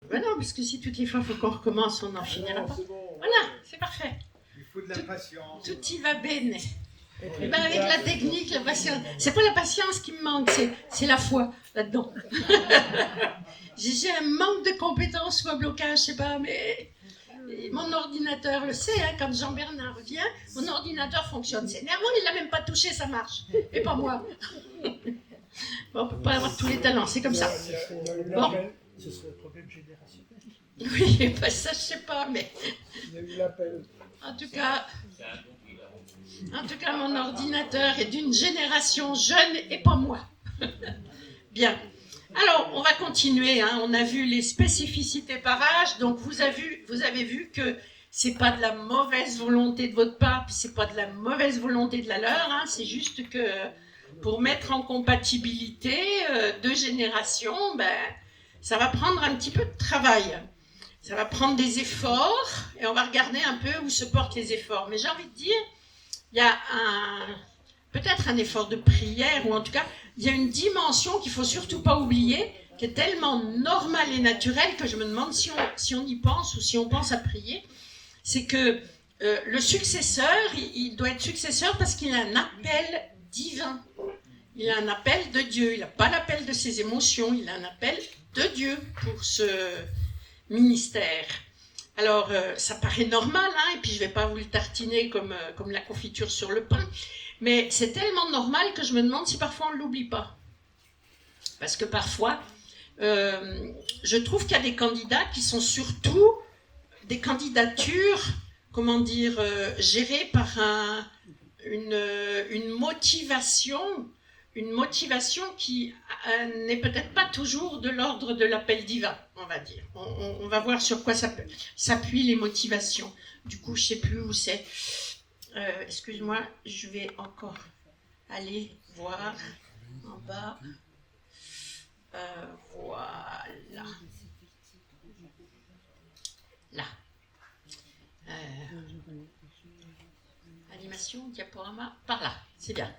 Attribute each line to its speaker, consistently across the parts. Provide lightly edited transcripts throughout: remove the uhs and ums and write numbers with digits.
Speaker 1: Ben non, parce que si toutes les fois il faut qu'on recommence, on n'en finira pas.
Speaker 2: C'est bon.
Speaker 1: Voilà, c'est parfait.
Speaker 2: Il faut de la patience.
Speaker 1: Tout y va bene. Eh ben avec la technique, la patience. C'est pas la patience qui me manque, c'est la foi là-dedans. J'ai un manque de compétences ou un blocage, je sais pas, mais mon ordinateur le sait, hein, quand Jean-Bernard vient, mon ordinateur fonctionne. C'est énervant, il l'a même pas touché, ça marche. Et pas moi. Bon, on peut pas avoir tous les talents, c'est comme ça. Bon.
Speaker 3: Ce serait un problème générationnel.
Speaker 1: Oui, ben ça je sais pas, mais
Speaker 3: Il y a eu l'appel.
Speaker 1: en tout cas, mon ordinateur est d'une génération jeune et pas moi. Bien. Alors, on va continuer. Hein. On a vu les spécificités par âge. Donc, vous avez vu que c'est pas de la mauvaise volonté de votre part, puis c'est pas de la mauvaise volonté de la leur. Hein. C'est juste que pour mettre en compatibilité deux générations, ben, ça va prendre un petit peu de travail. Ça va prendre des efforts et on va regarder un peu où se portent les efforts. Mais j'ai envie de dire, il y a peut-être un effort de prière, ou en tout cas, il y a une dimension qu'il ne faut surtout pas oublier, qui est tellement normale et naturelle que je me demande si on y pense ou si on pense à prier. C'est que le successeur, il doit être successeur parce qu'il a un appel divin. Il a un appel de Dieu. Il n'a pas l'appel de ses émotions, il a un appel de Dieu pour ce ministère. Alors, ça paraît normal, hein, et puis je ne vais pas vous le tartiner comme la confiture sur le pain, mais c'est tellement normal que je me demande si parfois on ne l'oublie pas. Parce que parfois, je trouve qu'il y a des candidats qui sont surtout des candidatures, comment dire, gérées par une motivation qui n'est peut-être pas toujours de l'ordre de l'appel divin, on va dire. On va voir sur quoi s'appuient les motivations. Du coup, je ne sais plus où c'est. Excuse-moi, je vais encore aller voir en bas. Voilà. Là. Animation, diaporama, par là. C'est bien.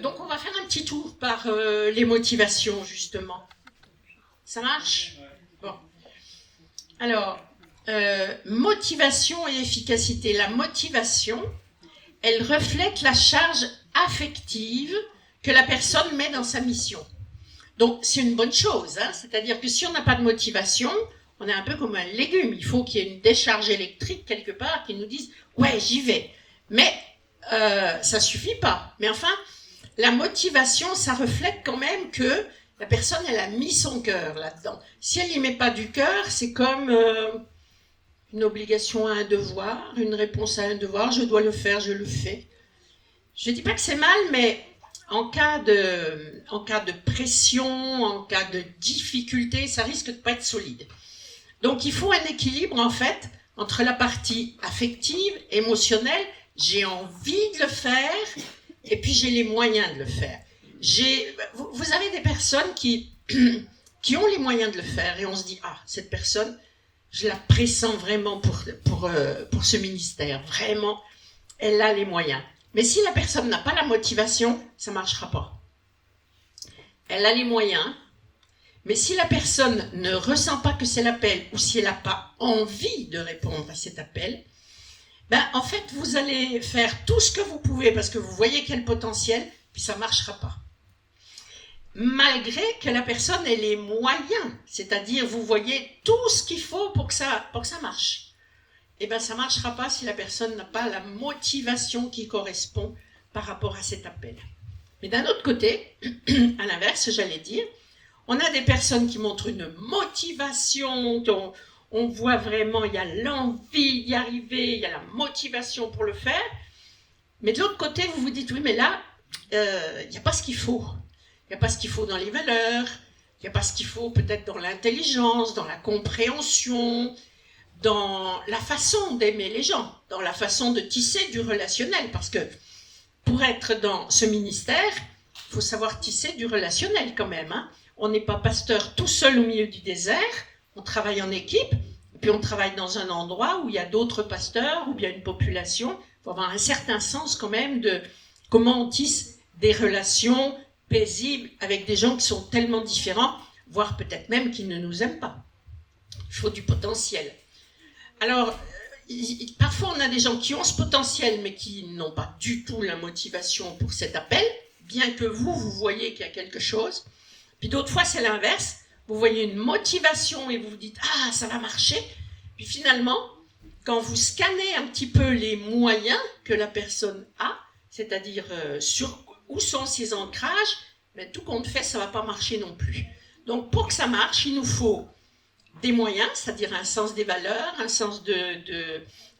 Speaker 1: Donc on va faire un petit tour par les motivations, justement. Ça marche ? Bon. Alors, motivation et efficacité. La motivation, elle reflète la charge affective que la personne met dans sa mission. Donc c'est une bonne chose, hein ? C'est-à-dire que si on n'a pas de motivation, on est un peu comme un légume. Il faut qu'il y ait une décharge électrique quelque part qui nous dise « ouais, j'y vais ». Mais ça suffit pas. Mais enfin, la motivation, ça reflète quand même que la personne, elle a mis son cœur là-dedans. Si elle n'y met pas du cœur, c'est comme une obligation à un devoir, une réponse à un devoir. Je dois le faire, je le fais. Je ne dis pas que c'est mal, mais en cas de pression, en cas de difficulté, ça risque de ne pas être solide. Donc, il faut un équilibre, en fait, entre la partie affective, émotionnelle, j'ai envie de le faire, et puis j'ai les moyens de le faire. Vous avez des personnes qui ont les moyens de le faire, et on se dit, ah, cette personne, je la pressens vraiment pour ce ministère, vraiment, elle a les moyens. Mais si la personne n'a pas la motivation, ça ne marchera pas. Elle a les moyens, mais si la personne ne ressent pas que c'est l'appel, ou si elle n'a pas envie de répondre à cet appel, ben, en fait, vous allez faire tout ce que vous pouvez parce que vous voyez qu'il y a le potentiel, puis ça ne marchera pas. Malgré que la personne ait les moyens, c'est-à-dire vous voyez tout ce qu'il faut pour que ça marche. Eh bien, ça ne marchera pas si la personne n'a pas la motivation qui correspond par rapport à cet appel. Mais d'un autre côté, à l'inverse, j'allais dire, on a des personnes qui montrent une motivation dont on voit vraiment, il y a l'envie d'y arriver, il y a la motivation pour le faire. Mais de l'autre côté, vous vous dites, oui, mais là, il n'y a pas ce qu'il faut. Il n'y a pas ce qu'il faut dans les valeurs, il n'y a pas ce qu'il faut peut-être dans l'intelligence, dans la compréhension, dans la façon d'aimer les gens, dans la façon de tisser du relationnel. Parce que pour être dans ce ministère, il faut savoir tisser du relationnel quand même. Hein. On n'est pas pasteur tout seul au milieu du désert. On travaille en équipe, et puis on travaille dans un endroit où il y a d'autres pasteurs, où il y a une population. Il faut avoir un certain sens quand même de comment on tisse des relations paisibles avec des gens qui sont tellement différents, voire peut-être même qui ne nous aiment pas. Il faut du potentiel. Alors, parfois on a des gens qui ont ce potentiel, mais qui n'ont pas du tout la motivation pour cet appel, bien que vous voyez qu'il y a quelque chose. Puis d'autres fois, c'est l'inverse. Vous voyez une motivation et vous vous dites « Ah, ça va marcher ». Puis finalement, quand vous scannez un petit peu les moyens que la personne a, c'est-à-dire sur où sont ses ancrages, mais tout compte fait, ça ne va pas marcher non plus. Donc pour que ça marche, il nous faut des moyens, c'est-à-dire un sens des valeurs, un sens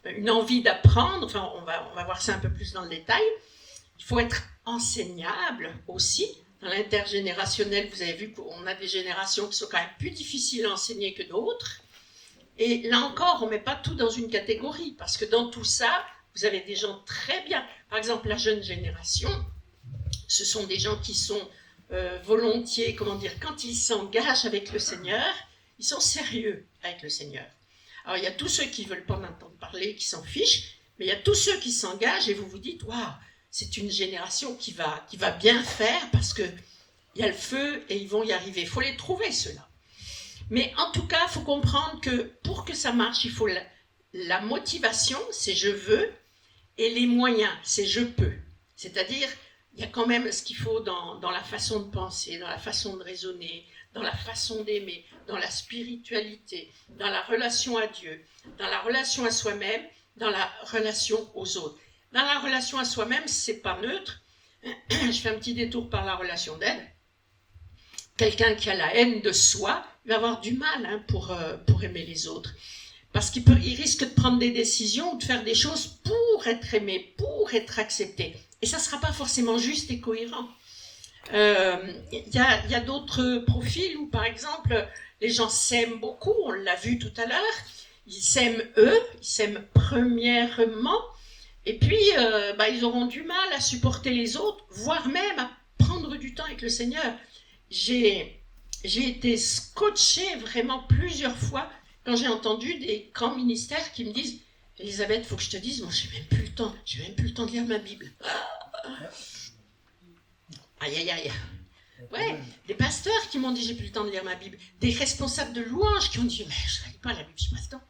Speaker 1: une envie d'apprendre, enfin on va voir ça un peu plus dans le détail. Il faut être enseignable aussi. Dans l'intergénérationnel, vous avez vu qu'on a des générations qui sont quand même plus difficiles à enseigner que d'autres. Et là encore, on ne met pas tout dans une catégorie, parce que dans tout ça, vous avez des gens très bien. Par exemple, la jeune génération, ce sont des gens qui sont volontiers, quand ils s'engagent avec le Seigneur, ils sont sérieux avec le Seigneur. Alors, il y a tous ceux qui ne veulent pas m'entendre parler, qui s'en fichent, mais il y a tous ceux qui s'engagent et vous vous dites, waouh, c'est une génération qui va bien faire parce qu'il y a le feu et ils vont y arriver. Il faut les trouver, ceux-là. Mais en tout cas, il faut comprendre que pour que ça marche, il faut la motivation, c'est je veux, et les moyens, c'est je peux. C'est-à-dire, il y a quand même ce qu'il faut dans la façon de penser, dans la façon de raisonner, dans la façon d'aimer, dans la spiritualité, dans la relation à Dieu, dans la relation à soi-même, dans la relation aux autres. Dans la relation à soi-même, c'est pas neutre. Je fais un petit détour par la relation d'aide. Quelqu'un qui a la haine de soi, il va avoir du mal pour aimer les autres. Parce qu'il risque de prendre des décisions ou de faire des choses pour être aimé, pour être accepté. Et ça ne sera pas forcément juste et cohérent. Il y a d'autres profils où, par exemple, les gens s'aiment beaucoup, on l'a vu tout à l'heure. Ils s'aiment eux, ils s'aiment premièrement. Et puis, ils auront du mal à supporter les autres, voire même à prendre du temps avec le Seigneur. J'ai été scotchée vraiment plusieurs fois quand j'ai entendu des grands ministères qui me disent « Elisabeth, il faut que je te dise, moi j'ai même plus le temps de lire ma Bible. » Aïe, aïe, aïe. Ouais, des pasteurs qui m'ont dit « J'ai plus le temps de lire ma Bible. » Des responsables de louanges qui ont dit « Mais je ne lis pas la Bible, je passe le temps. »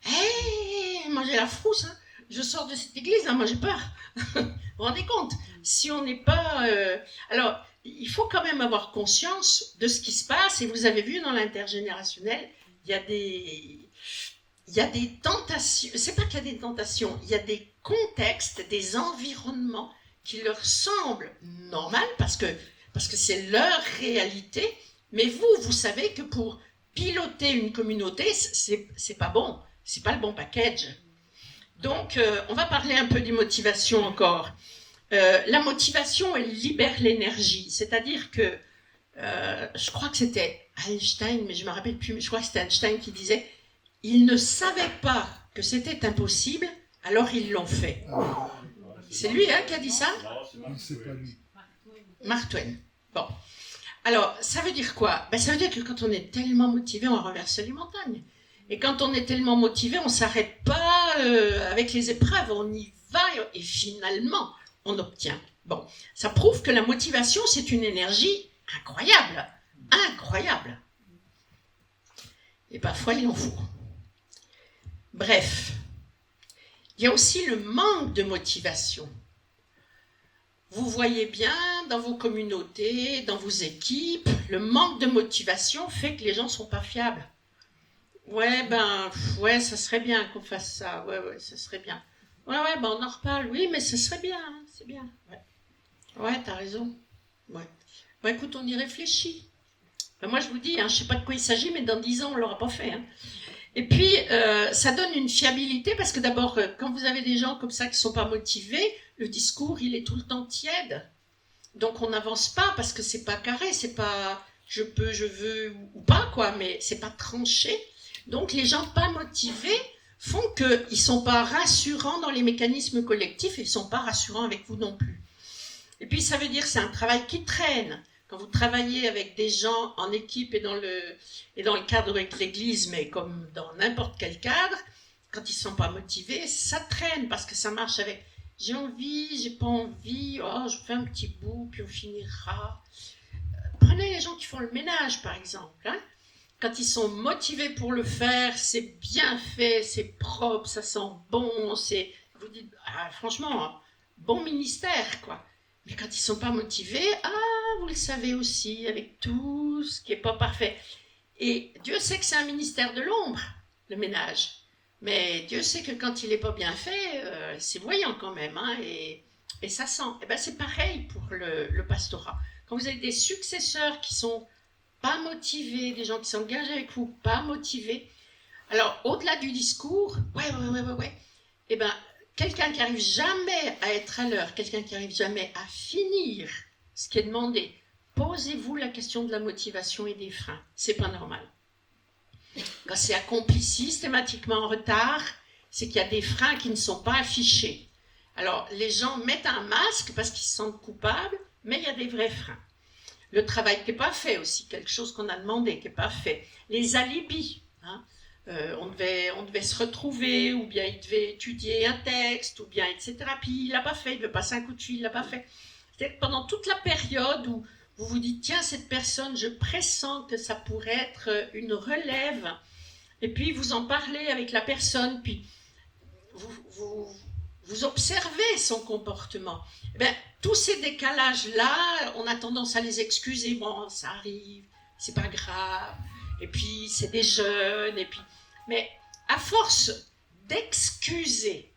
Speaker 1: Hey, moi j'ai la frousse, hein. Je sors de cette église, hein, moi j'ai peur. Vous vous rendez compte? Si on n'est pas... Alors, il faut quand même avoir conscience de ce qui se passe. Et vous avez vu dans l'intergénérationnel, il y a des tentations. C'est pas qu'il y a des tentations, il y a des contextes, des environnements qui leur semblent normaux parce que c'est leur réalité. Mais vous savez que pour piloter une communauté, c'est pas bon. C'est pas le bon package. Donc, on va parler un peu des motivations encore. La motivation, elle libère l'énergie. C'est-à-dire que, je crois que c'était Einstein, mais je ne me rappelle plus, mais je crois que c'était Einstein qui disait « Ils ne savaient pas que c'était impossible, alors ils l'ont fait. » C'est lui qui a dit ça?
Speaker 3: C'est pas lui.
Speaker 1: Mark Twain. Bon. Alors, ça veut dire quoi? Ça veut dire que quand on est tellement motivé, on renverse les montagnes. Et quand on est tellement motivé, on ne s'arrête pas avec les épreuves, on y va et finalement, on obtient. Bon, ça prouve que la motivation, c'est une énergie incroyable. Incroyable. Et parfois, il en faut. Bref, il y a aussi le manque de motivation. Vous voyez bien dans vos communautés, dans vos équipes, le manque de motivation fait que les gens ne sont pas fiables. Ouais, ça serait bien qu'on fasse ça. Ouais, ça serait bien. Ouais, on en reparle. Oui, mais ce serait bien, hein, c'est bien. Ouais, t'as raison. Ouais. Écoute, on y réfléchit. Moi, je vous dis, je ne sais pas de quoi il s'agit, mais dans 10 ans, on ne l'aura pas fait. Hein. Et puis, ça donne une fiabilité, parce que d'abord, quand vous avez des gens comme ça qui ne sont pas motivés, le discours, il est tout le temps tiède. Donc, on n'avance pas, parce que ce n'est pas carré, c'est pas je peux, je veux ou pas, quoi, mais ce n'est pas tranché. Donc, les gens pas motivés font qu'ils ne sont pas rassurants dans les mécanismes collectifs et ils ne sont pas rassurants avec vous non plus. Et puis, ça veut dire que c'est un travail qui traîne. Quand vous travaillez avec des gens en équipe et dans le cadre avec l'Église, mais comme dans n'importe quel cadre, quand ils ne sont pas motivés, ça traîne parce que ça marche avec « j'ai envie, j'ai pas envie, je fais un petit bout, puis on finira ». Prenez les gens qui font le ménage, par exemple. Hein. quand ils sont motivés pour le faire, c'est bien fait, c'est propre, ça sent bon, vous dites, franchement, bon ministère, quoi. Mais quand ils ne sont pas motivés, vous le savez aussi, avec tout ce qui n'est pas parfait. Et Dieu sait que c'est un ministère de l'ombre, le ménage. Mais Dieu sait que quand il n'est pas bien fait, c'est voyant quand même, hein, et ça sent. Et ben c'est pareil pour le pastorat. Quand vous avez des successeurs qui sont pas motivés, des gens qui s'engagent avec vous, pas motivés, alors au-delà du discours, ouais, et ben quelqu'un qui n'arrive jamais à être à l'heure, quelqu'un qui n'arrive jamais à finir ce qui est demandé, posez-vous la question de la motivation et des freins. C'est pas normal. Quand c'est accompli systématiquement en retard, c'est qu'il y a des freins qui ne sont pas affichés. Alors, les gens mettent un masque parce qu'ils se sentent coupables, mais il y a des vrais freins. Le travail qui n'est pas fait aussi, quelque chose qu'on a demandé qui n'est pas fait. Les alibis, hein. On devait se retrouver, ou bien il devait étudier un texte, ou bien etc. Puis il l'a pas fait, il devait passer un coup de fil, il l'a pas fait. C'est pendant toute la période où vous vous dites, tiens, cette personne, je pressens que ça pourrait être une relève, et puis vous en parlez avec la personne, puis vous observez son comportement. Eh bien, tous ces décalages-là, on a tendance à les excuser. Bon, ça arrive, c'est pas grave, et puis c'est des jeunes, et puis... Mais à force d'excuser,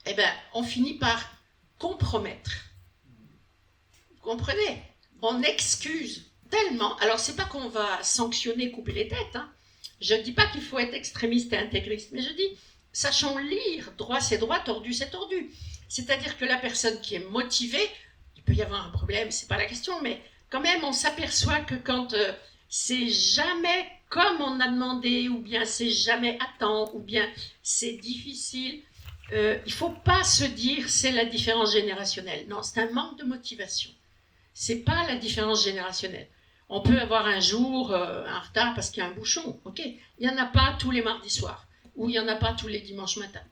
Speaker 1: eh bien, on finit par compromettre. Vous comprenez ? On excuse tellement. Alors, c'est pas qu'on va sanctionner, couper les têtes. Hein. Je ne dis pas qu'il faut être extrémiste et intégriste, mais je dis, sachons lire, droit c'est droit, tordu c'est tordu. C'est-à-dire que la personne qui est motivée, il peut y avoir un problème, c'est pas la question, mais quand même, on s'aperçoit que quand c'est jamais comme on a demandé, ou bien c'est jamais à temps, ou bien c'est difficile, il ne faut pas se dire c'est la différence générationnelle. Non, c'est un manque de motivation. C'est pas la différence générationnelle. On peut avoir un jour un retard parce qu'il y a un bouchon, ok. Il n'y en a pas tous les mardis soirs, ou il n'y en a pas tous les dimanches matins.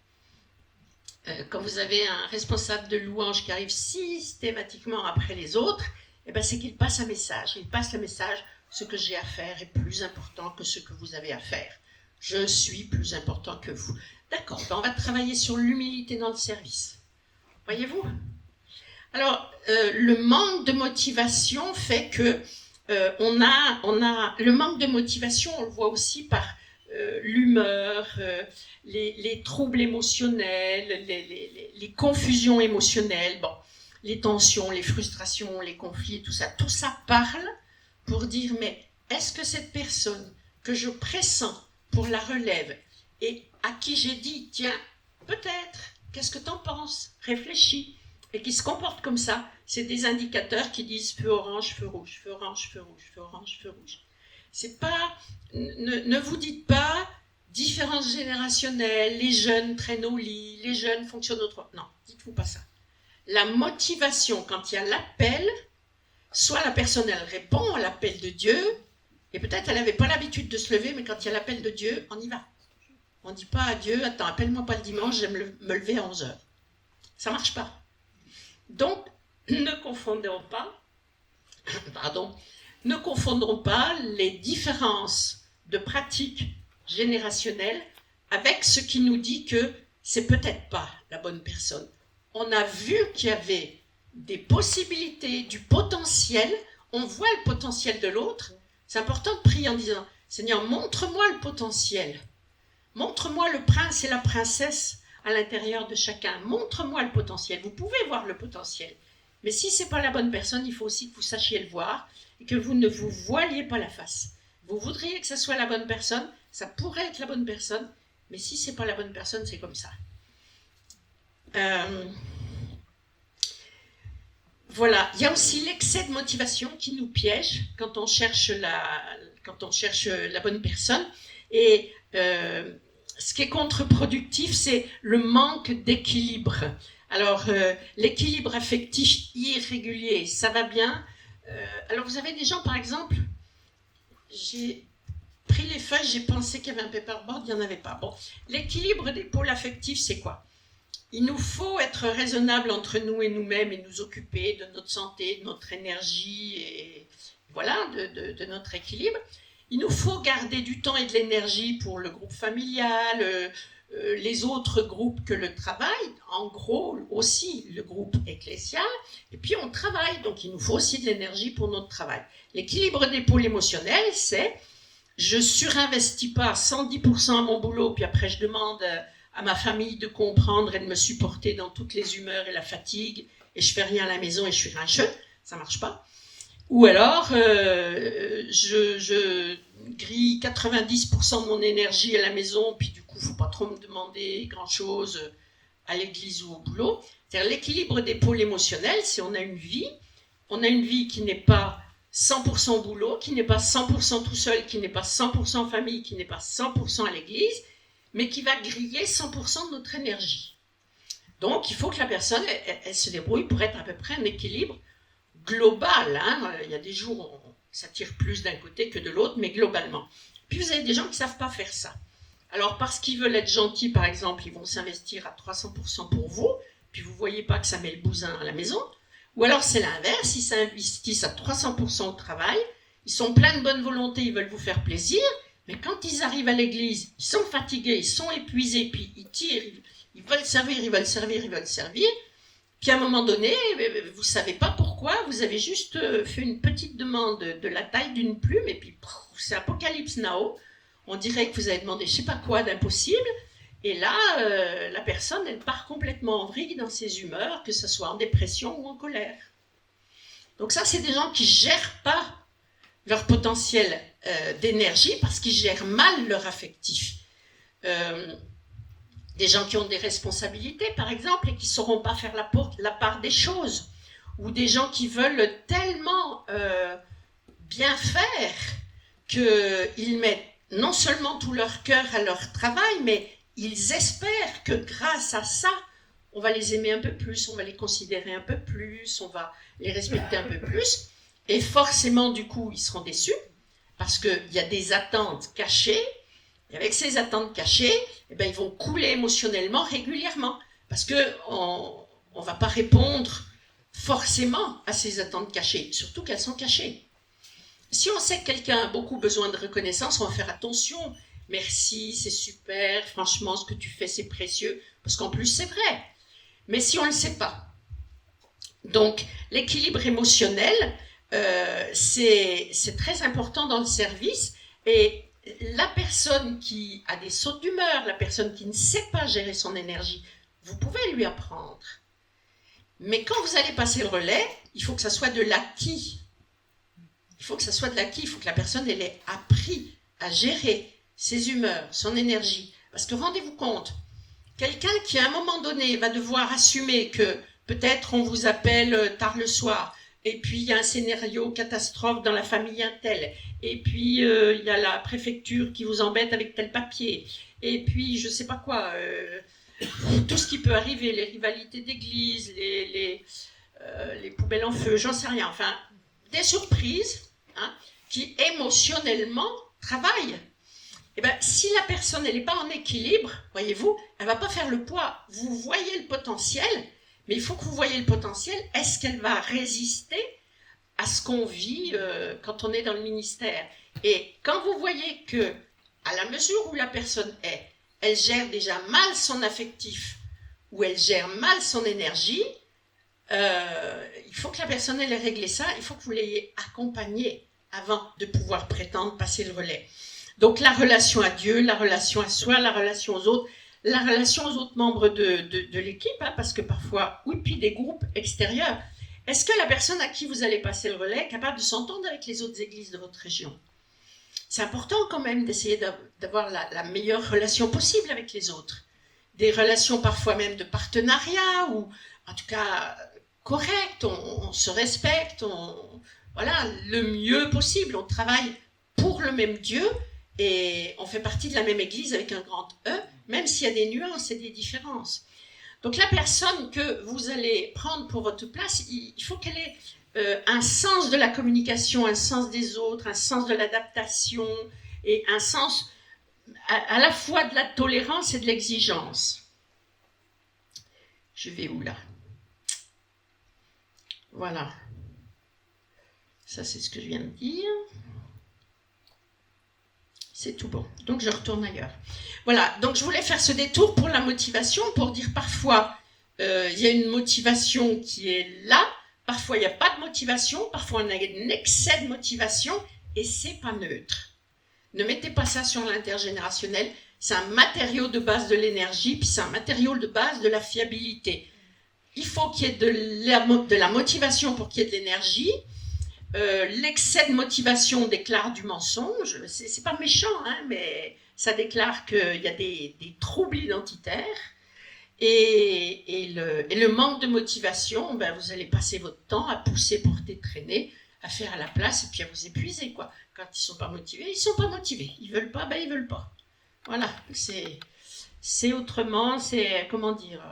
Speaker 1: Quand vous avez un responsable de louange qui arrive systématiquement après les autres, eh ben c'est qu'il passe un message. Il passe le message, ce que j'ai à faire est plus important que ce que vous avez à faire. Je suis plus important que vous. D'accord, ben on va travailler sur l'humilité dans le service. Voyez-vous ? Alors, le manque de motivation fait que le manque de motivation, on le voit aussi par l'humeur, les troubles émotionnels, les confusions émotionnelles, bon, les tensions, les frustrations, les conflits, tout ça parle pour dire, mais est-ce que cette personne que je pressens pour la relève et à qui j'ai dit, tiens, peut-être, qu'est-ce que t'en penses ? Réfléchis. Et qui se comportent comme ça, c'est des indicateurs qui disent feu orange, feu rouge, feu orange, feu rouge, feu orange, feu rouge. C'est pas, ne vous dites pas différence générationnelle, les jeunes traînent au lit, les jeunes fonctionnent autrement. Non, dites-vous pas ça. La motivation, quand il y a l'appel, soit la personne, elle répond à l'appel de Dieu, et peut-être elle n'avait pas l'habitude de se lever, mais quand il y a l'appel de Dieu, on y va. On ne dit pas à Dieu, attends, appelle-moi pas le dimanche, j'aime me lever à 11h. Ça ne marche pas. Donc, ne confondons pas les différences de pratiques générationnelles avec ce qui nous dit que c'est peut-être pas la bonne personne. On a vu qu'il y avait des possibilités, du potentiel, on voit le potentiel de l'autre. C'est important de prier en disant, Seigneur, montre-moi le potentiel. Montre-moi le prince et la princesse à l'intérieur de chacun. Montre-moi le potentiel. Vous pouvez voir le potentiel. Mais si ce n'est pas la bonne personne, il faut aussi que vous sachiez le voir et que vous ne vous voiliez pas la face. Vous voudriez que ce soit la bonne personne, ça pourrait être la bonne personne, mais si ce n'est pas la bonne personne, c'est comme ça. Voilà. Il y a aussi l'excès de motivation qui nous piège quand on cherche la bonne personne. Et ce qui est contre-productif, c'est le manque d'équilibre. Alors, l'équilibre affectif irrégulier, ça va bien. Alors, vous avez des gens, par exemple, j'ai pris les feuilles, j'ai pensé qu'il y avait un paperboard, il n'y en avait pas. Bon, l'équilibre des pôles affectifs, c'est quoi ? Il nous faut être raisonnable entre nous et nous-mêmes et nous occuper de notre santé, de notre énergie et voilà, de notre équilibre. il nous faut garder du temps et de l'énergie pour le groupe familial, les autres groupes que le travail, en gros aussi le groupe ecclésial, et puis on travaille, donc il nous faut aussi de l'énergie pour notre travail. L'équilibre des pôles émotionnels, c'est je surinvestis pas 110% à mon boulot, puis après je demande à ma famille de comprendre et de me supporter dans toutes les humeurs et la fatigue, et je fais rien à la maison et je suis grincheux, ça marche pas. Ou alors, je grille 90% de mon énergie à la maison, puis du coup, il ne faut pas trop me demander grand-chose à l'église ou au boulot. C'est-à-dire l'équilibre des pôles émotionnels, c'est on a une vie qui n'est pas 100% boulot, qui n'est pas 100% tout seul, qui n'est pas 100% famille, qui n'est pas 100% à l'église, mais qui va griller 100% de notre énergie. Donc, il faut que la personne, elle se débrouille pour être à peu près en équilibre global, hein. Il y a des jours où ça tire plus d'un côté que de l'autre, mais globalement. Puis vous avez des gens qui ne savent pas faire ça. Alors parce qu'ils veulent être gentils, par exemple, ils vont s'investir à 300% pour vous, puis vous ne voyez pas que ça met le bousin à la maison. Ou alors c'est l'inverse, ils s'investissent à 300% au travail, ils sont pleins de bonne volonté, ils veulent vous faire plaisir, mais quand ils arrivent à l'église, ils sont fatigués, ils sont épuisés, puis ils tirent, ils veulent servir, ils veulent servir, ils veulent servir. Puis à un moment donné, vous ne savez pas pourquoi, vous avez juste fait une petite demande de la taille d'une plume, et puis c'est Apocalypse Now. On dirait que vous avez demandé je ne sais pas quoi d'impossible, et là, la personne, elle part complètement en vrille dans ses humeurs, que ce soit en dépression ou en colère. Donc ça, c'est des gens qui ne gèrent pas leur potentiel d'énergie parce qu'ils gèrent mal leur affectif. Des gens qui ont des responsabilités, par exemple, et qui ne sauront pas faire la part des choses. Ou des gens qui veulent tellement bien faire qu'ils mettent non seulement tout leur cœur à leur travail, mais ils espèrent que grâce à ça, on va les aimer un peu plus, on va les considérer un peu plus, on va les respecter un peu plus. Et forcément, du coup, ils seront déçus, parce qu'il y a des attentes cachées. Et avec ces attentes cachées, eh ben, ils vont couler émotionnellement régulièrement. Parce qu'on ne va pas répondre forcément à ces attentes cachées, surtout qu'elles sont cachées. Si on sait que quelqu'un a beaucoup besoin de reconnaissance, on va faire attention. Merci, c'est super, franchement, ce que tu fais, c'est précieux. Parce qu'en plus, c'est vrai. Mais si on ne le sait pas. Donc, l'équilibre émotionnel, c'est très important dans le service. Et la personne qui a des sautes d'humeur, la personne qui ne sait pas gérer son énergie, vous pouvez lui apprendre. Mais quand vous allez passer le relais, il faut que ça soit de l'acquis. Il faut que ça soit de l'acquis, il faut que la personne elle ait appris à gérer ses humeurs, son énergie. Parce que rendez-vous compte, quelqu'un qui à un moment donné va devoir assumer que peut-être on vous appelle tard le soir, et puis il y a un scénario catastrophe dans la famille Intel, et puis il y a la préfecture qui vous embête avec tel papier, et puis je sais pas quoi, tout ce qui peut arriver, les rivalités d'église, les poubelles en feu, j'en sais rien, enfin des surprises qui émotionnellement travaillent. Et bien, si la personne n'est pas en équilibre, voyez-vous, elle ne va pas faire le poids. Vous voyez le potentiel, mais il faut que vous voyez le potentiel. Est-ce qu'elle va résister à ce qu'on vit quand on est dans le ministère? Et quand vous voyez que, à la mesure où la personne est, elle gère déjà mal son affectif, ou elle gère mal son énergie, il faut que la personne ait réglé ça, il faut que vous l'ayez accompagnée avant de pouvoir prétendre passer le relais. Donc la relation à Dieu, la relation à soi, la relation aux autres membres de l'équipe, parce que parfois, oui, puis des groupes extérieurs. Est-ce que la personne à qui vous allez passer le relais est capable de s'entendre avec les autres églises de votre région? C'est important quand même d'essayer d'avoir la meilleure relation possible avec les autres. Des relations parfois même de partenariat, ou en tout cas correctes, on se respecte, voilà, le mieux possible, on travaille pour le même Dieu, et on fait partie de la même église avec un grand E, même s'il y a des nuances et des différences. Donc la personne que vous allez prendre pour votre place, il faut qu'elle ait un sens de la communication, un sens des autres, un sens de l'adaptation, et un sens à la fois de la tolérance et de l'exigence. Je vais où là? Voilà. Ça, c'est ce que je viens de dire. C'est tout bon. Donc, je retourne ailleurs. Voilà. Donc, je voulais faire ce détour pour la motivation, pour dire parfois, il y a une motivation qui est là. Parfois, il n'y a pas de motivation. Parfois, on a un excès de motivation et c'est pas neutre. Ne mettez pas ça sur l'intergénérationnel. C'est un matériau de base de l'énergie, puis c'est un matériau de base de la fiabilité. Il faut qu'il y ait de la motivation pour qu'il y ait de l'énergie. L'excès de motivation déclare du mensonge. C'est pas méchant, hein, mais ça déclare qu'il y a des troubles identitaires. Et le manque de motivation, ben, vous allez passer votre temps à pousser, porter, traîner, à faire à la place et puis à vous épuiser, quoi. Quand ils sont pas motivés, ils sont pas motivés. Ils veulent pas, ben ils veulent pas. Voilà, c'est autrement, c'est comment dire,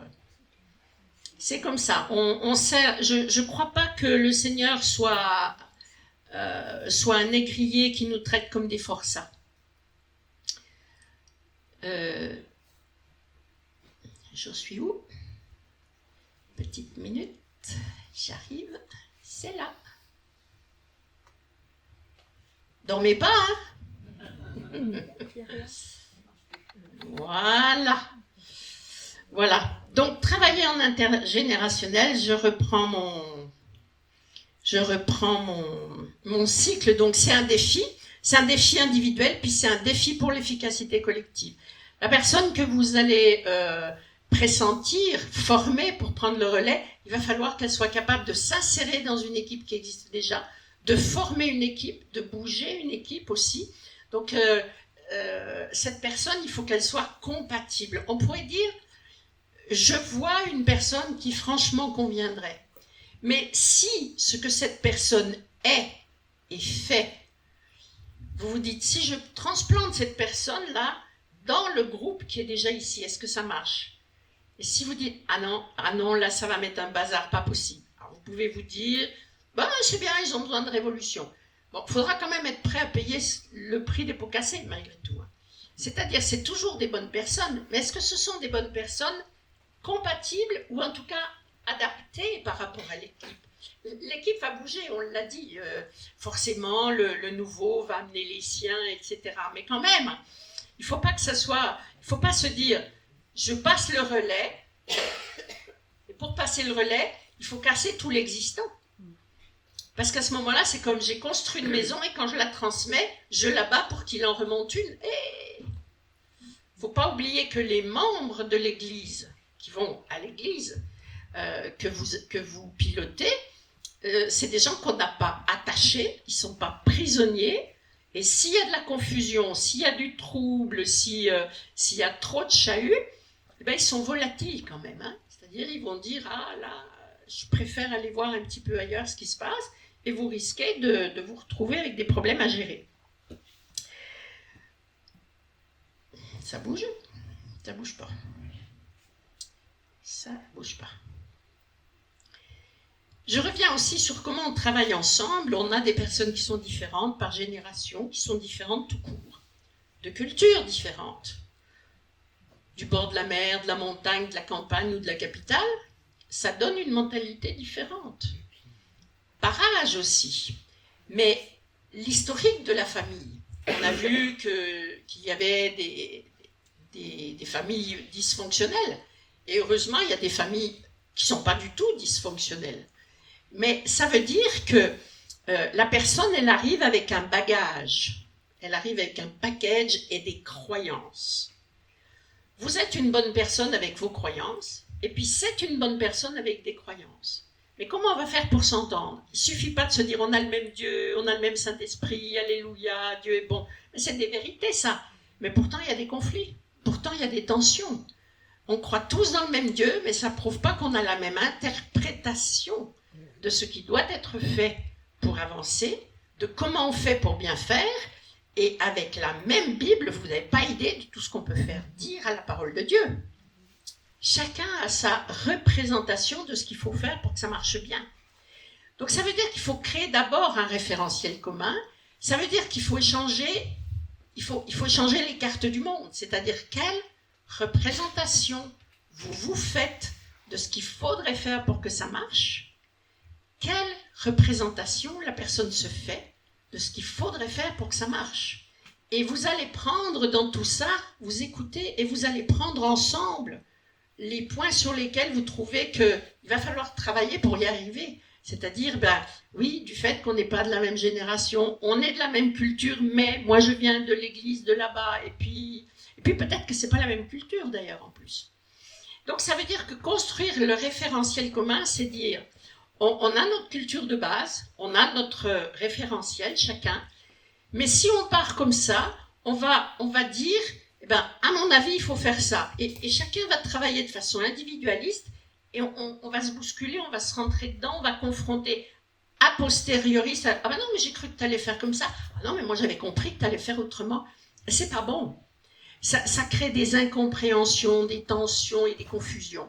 Speaker 1: c'est comme ça. Je crois pas que le Seigneur soit un négrier qui nous traite comme des forçats. Je suis où? Petite minute, j'arrive, c'est là. Dormez pas, hein? Voilà. Donc, travailler en intergénérationnel, je reprends mon cycle. Donc, c'est un défi individuel, puis c'est un défi pour l'efficacité collective. La personne que vous allez pressentir, former pour prendre le relais, il va falloir qu'elle soit capable de s'insérer dans une équipe qui existe déjà, de former une équipe, de bouger une équipe aussi. Donc, cette personne, il faut qu'elle soit compatible. On pourrait dire, je vois une personne qui franchement conviendrait. Mais si ce que cette personne est et fait, vous vous dites, si je transplante cette personne-là dans le groupe qui est déjà ici, est-ce que ça marche? Et si vous dites, ah non, là ça va mettre un bazar, pas possible. Alors vous pouvez vous dire, c'est bien, ils ont besoin de révolution. Bon, il faudra quand même être prêt à payer le prix des pots cassés, malgré tout. C'est-à-dire, c'est toujours des bonnes personnes, mais est-ce que ce sont des bonnes personnes compatibles ou en tout cas adaptées par rapport à l'équipe? L'équipe va bouger, on l'a dit, forcément, le nouveau va amener les siens, etc. Mais quand même, il ne faut pas se dire, je passe le relais, et pour passer le relais, il faut casser tout l'existant. Parce qu'à ce moment-là, c'est comme j'ai construit une maison et quand je la transmets, je la bats pour qu'il en remonte une. Et il ne faut pas oublier que les membres de l'Église, qui vont à l'Église, que vous pilotez, c'est des gens qu'on n'a pas attachés, ils ne sont pas prisonniers. Et s'il y a de la confusion, s'il y a du trouble, s'il y a trop de chahut, ils sont volatiles quand même. Hein. C'est-à-dire, ils vont dire, ah là, je préfère aller voir un petit peu ailleurs ce qui se passe, et vous risquez de vous retrouver avec des problèmes à gérer. Ça bouge? Ça bouge pas. Ça bouge pas. Je reviens aussi sur comment on travaille ensemble. On a des personnes qui sont différentes par génération, qui sont différentes tout court, de cultures différentes, du bord de la mer, de la montagne, de la campagne ou de la capitale. Ça donne une mentalité différente. Par âge aussi. Mais l'historique de la famille, on a vu qu'il y avait des familles dysfonctionnelles. Et heureusement, il y a des familles qui ne sont pas du tout dysfonctionnelles. Mais ça veut dire que la personne, elle arrive avec un bagage. Elle arrive avec un package et des croyances. Vous êtes une bonne personne avec vos croyances, et puis c'est une bonne personne avec des croyances. Mais comment on va faire pour s'entendre? Il ne suffit pas de se dire on a le même Dieu, on a le même Saint-Esprit, alléluia, Dieu est bon. Mais c'est des vérités ça. Mais pourtant il y a des conflits, pourtant il y a des tensions. On croit tous dans le même Dieu, mais ça ne prouve pas qu'on a la même interprétation de ce qui doit être fait pour avancer, de comment on fait pour bien faire. Et avec la même Bible, vous n'avez pas idée de tout ce qu'on peut faire dire à la parole de Dieu. Chacun a sa représentation de ce qu'il faut faire pour que ça marche bien. Donc ça veut dire qu'il faut créer d'abord un référentiel commun. Ça veut dire qu'il faut échanger, il faut échanger les cartes du monde. C'est-à-dire quelle représentation vous faites de ce qu'il faudrait faire pour que ça marche. Quelle représentation la personne se fait de ce qu'il faudrait faire pour que ça marche. Et vous allez prendre dans tout ça, vous écoutez et vous allez prendre ensemble les points sur lesquels vous trouvez qu'il va falloir travailler pour y arriver. C'est-à-dire, oui, du fait qu'on n'est pas de la même génération, on est de la même culture, mais moi je viens de l'église de là-bas, et puis peut-être que c'est pas la même culture d'ailleurs en plus. Donc ça veut dire que construire le référentiel commun, c'est dire, on a notre culture de base, on a notre référentiel chacun, mais si on part comme ça, on va dire, à mon avis, il faut faire ça. Et chacun va travailler de façon individualiste, et on va se bousculer, on va se rentrer dedans, on va confronter a posteriori, ah ben non, mais j'ai cru que tu allais faire comme ça, ah non, mais moi j'avais compris que tu allais faire autrement. C'est pas bon. Ça crée des incompréhensions, des tensions et des confusions.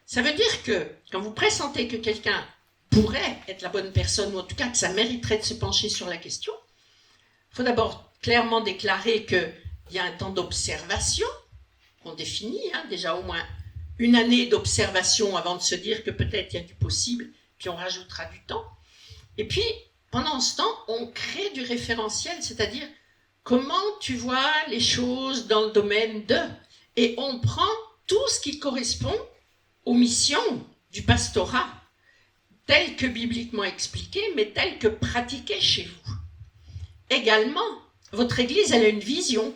Speaker 1: Ça veut dire que quand vous pressentez que quelqu'un pourrait être la bonne personne, ou en tout cas que ça mériterait de se pencher sur la question, il faut d'abord clairement déclarer qu'il y a un temps d'observation qu'on définit, déjà au moins une année d'observation avant de se dire que peut-être il y a du possible, puis on rajoutera du temps. Et puis, pendant ce temps, on crée du référentiel, c'est-à-dire comment tu vois les choses dans le domaine de... Et on prend tout ce qui correspond aux missions du pastorat, telles que bibliquement expliquées, mais telles que pratiquées chez vous. Également, votre église, elle a une vision.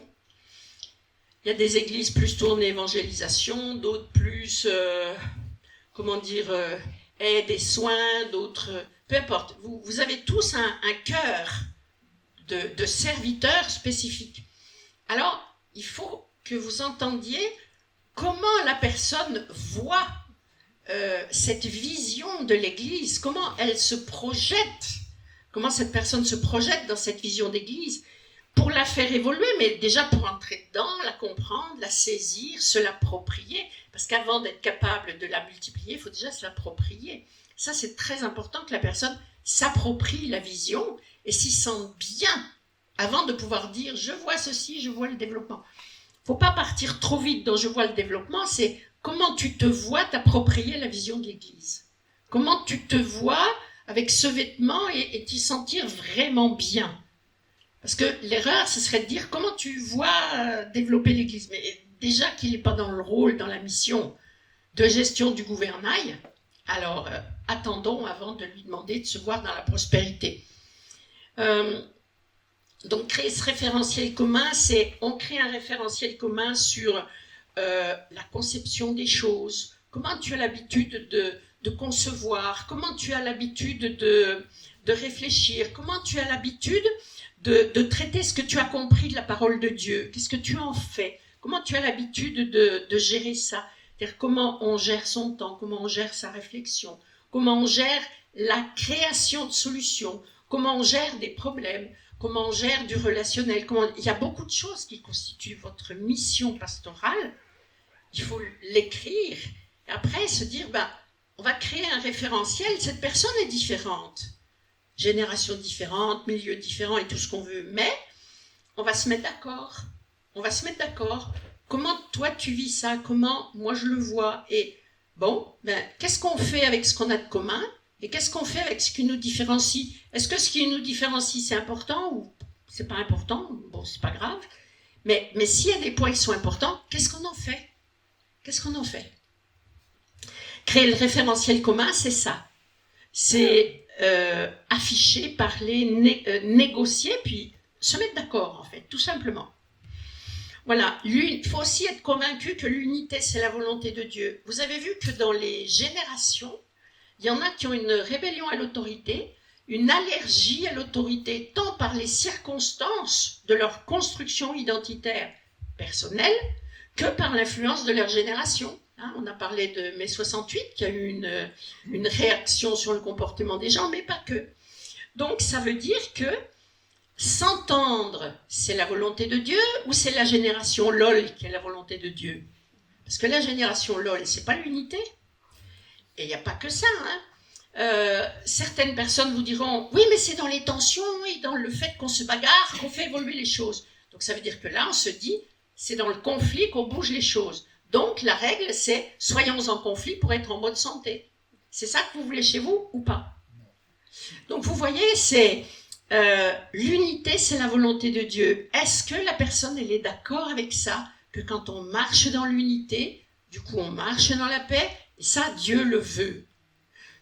Speaker 1: Il y a des églises plus tournées évangélisation, d'autres plus, aide et soins, d'autres... peu importe, vous avez tous un cœur de serviteurs spécifiques. Alors, il faut que vous entendiez comment la personne voit cette vision de l'Église, comment elle se projette, comment cette personne se projette dans cette vision d'Église, pour la faire évoluer, mais déjà pour entrer dedans, la comprendre, la saisir, se l'approprier, parce qu'avant d'être capable de la multiplier, il faut déjà se l'approprier. Ça, c'est très important que la personne s'approprie la vision et s'y sente bien avant de pouvoir dire « je vois ceci, je vois le développement ». Il ne faut pas partir trop vite dans « je vois le développement », c'est comment tu te vois t'approprier la vision de l'Église. Comment tu te vois avec ce vêtement et t'y sentir vraiment bien. Parce que l'erreur, ce serait de dire comment tu vois développer l'Église. Mais déjà qu'il n'est pas dans le rôle, dans la mission de gestion du gouvernail, alors attendons avant de lui demander de se voir dans la prospérité. Donc créer ce référentiel commun, c'est on crée un référentiel commun sur la conception des choses, comment tu as l'habitude de concevoir, comment tu as l'habitude de réfléchir, comment tu as l'habitude de traiter ce que tu as compris de la parole de Dieu, qu'est-ce que tu en fais, comment tu as l'habitude de gérer ça, c'est-à-dire comment on gère son temps, comment on gère sa réflexion, comment on gère la création de solutions, comment on gère des problèmes, comment on gère du relationnel, il y a beaucoup de choses qui constituent votre mission pastorale, il faut l'écrire, et après se dire, on va créer un référentiel, cette personne est différente, génération différente, milieu différent et tout ce qu'on veut, mais on va se mettre d'accord, comment toi tu vis ça, comment moi je le vois, et qu'est-ce qu'on fait avec ce qu'on a de commun, et qu'est-ce qu'on fait avec ce qui nous différencie? Est-ce que ce qui nous différencie c'est important ou c'est pas important? Bon, c'est pas grave, mais s'il y a des points qui sont importants, qu'est-ce qu'on en fait? Créer le référentiel commun, c'est ça, c'est afficher, parler, négocier, puis se mettre d'accord, en fait, tout simplement. Voilà, il faut aussi être convaincu que l'unité, c'est la volonté de Dieu. Vous avez vu que dans les générations, il y en a qui ont une rébellion à l'autorité, une allergie à l'autorité, tant par les circonstances de leur construction identitaire personnelle, que par l'influence de leur génération. On a parlé de mai 68, qui a eu une réaction sur le comportement des gens, mais pas que. Donc, ça veut dire que s'entendre, c'est la volonté de Dieu, ou c'est la génération LOL qui est la volonté de Dieu? Parce que la génération LOL, c'est pas l'unité. Et il n'y a pas que ça. Certaines personnes vous diront, oui, mais c'est dans les tensions et dans le fait qu'on se bagarre qu'on fait évoluer les choses. Donc, ça veut dire que là, on se dit, c'est dans le conflit qu'on bouge les choses. Donc, la règle, c'est soyons en conflit pour être en bonne santé. C'est ça que vous voulez chez vous ou pas? Donc, vous voyez, c'est l'unité, c'est la volonté de Dieu. Est-ce que la personne, elle est d'accord avec ça, que quand on marche dans l'unité, du coup on marche dans la paix, et ça, Dieu le veut.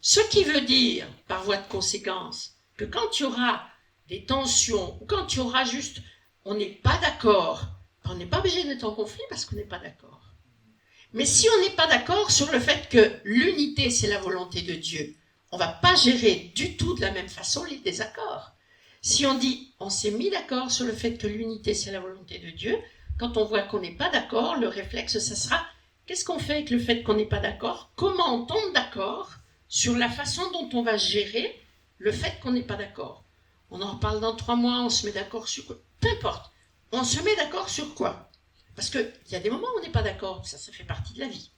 Speaker 1: Ce qui veut dire, par voie de conséquence, que quand il y aura des tensions, ou quand il y aura juste, on n'est pas d'accord, on n'est pas obligé d'être en conflit parce qu'on n'est pas d'accord. Mais si on n'est pas d'accord sur le fait que l'unité, c'est la volonté de Dieu, on ne va pas gérer du tout de la même façon les désaccords. Si on dit, on s'est mis d'accord sur le fait que l'unité, c'est la volonté de Dieu, quand on voit qu'on n'est pas d'accord, le réflexe, ça sera, qu'est-ce qu'on fait avec le fait qu'on n'est pas d'accord? Comment on tombe d'accord sur la façon dont on va gérer le fait qu'on n'est pas d'accord? On en reparle dans 3 mois, on se met d'accord sur quoi? Peu importe. On se met d'accord sur quoi? Parce qu'il y a des moments où on n'est pas d'accord, ça fait partie de la vie.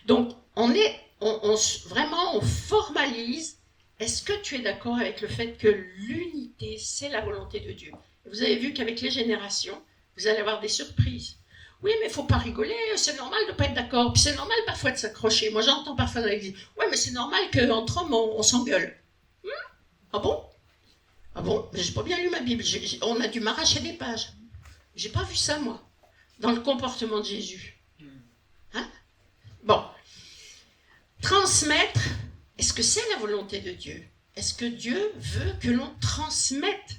Speaker 1: Donc, vraiment, on formalise. Est-ce que tu es d'accord avec le fait que l'unité, c'est la volonté de Dieu? Et vous avez vu qu'avec les générations, vous allez avoir des surprises. Oui, mais il ne faut pas rigoler, c'est normal de ne pas être d'accord. Puis c'est normal parfois de s'accrocher. Moi, j'entends parfois dans l'église, oui, mais c'est normal qu'entre hommes, on s'engueule. Ah bon? Ah bon? Mais j'ai pas bien lu ma Bible. On a dû m'arracher des pages. J'ai pas vu ça, moi, dans le comportement de Jésus. Hein? Bon. Transmettre, est-ce que c'est la volonté de Dieu? Est-ce que Dieu veut que l'on transmette?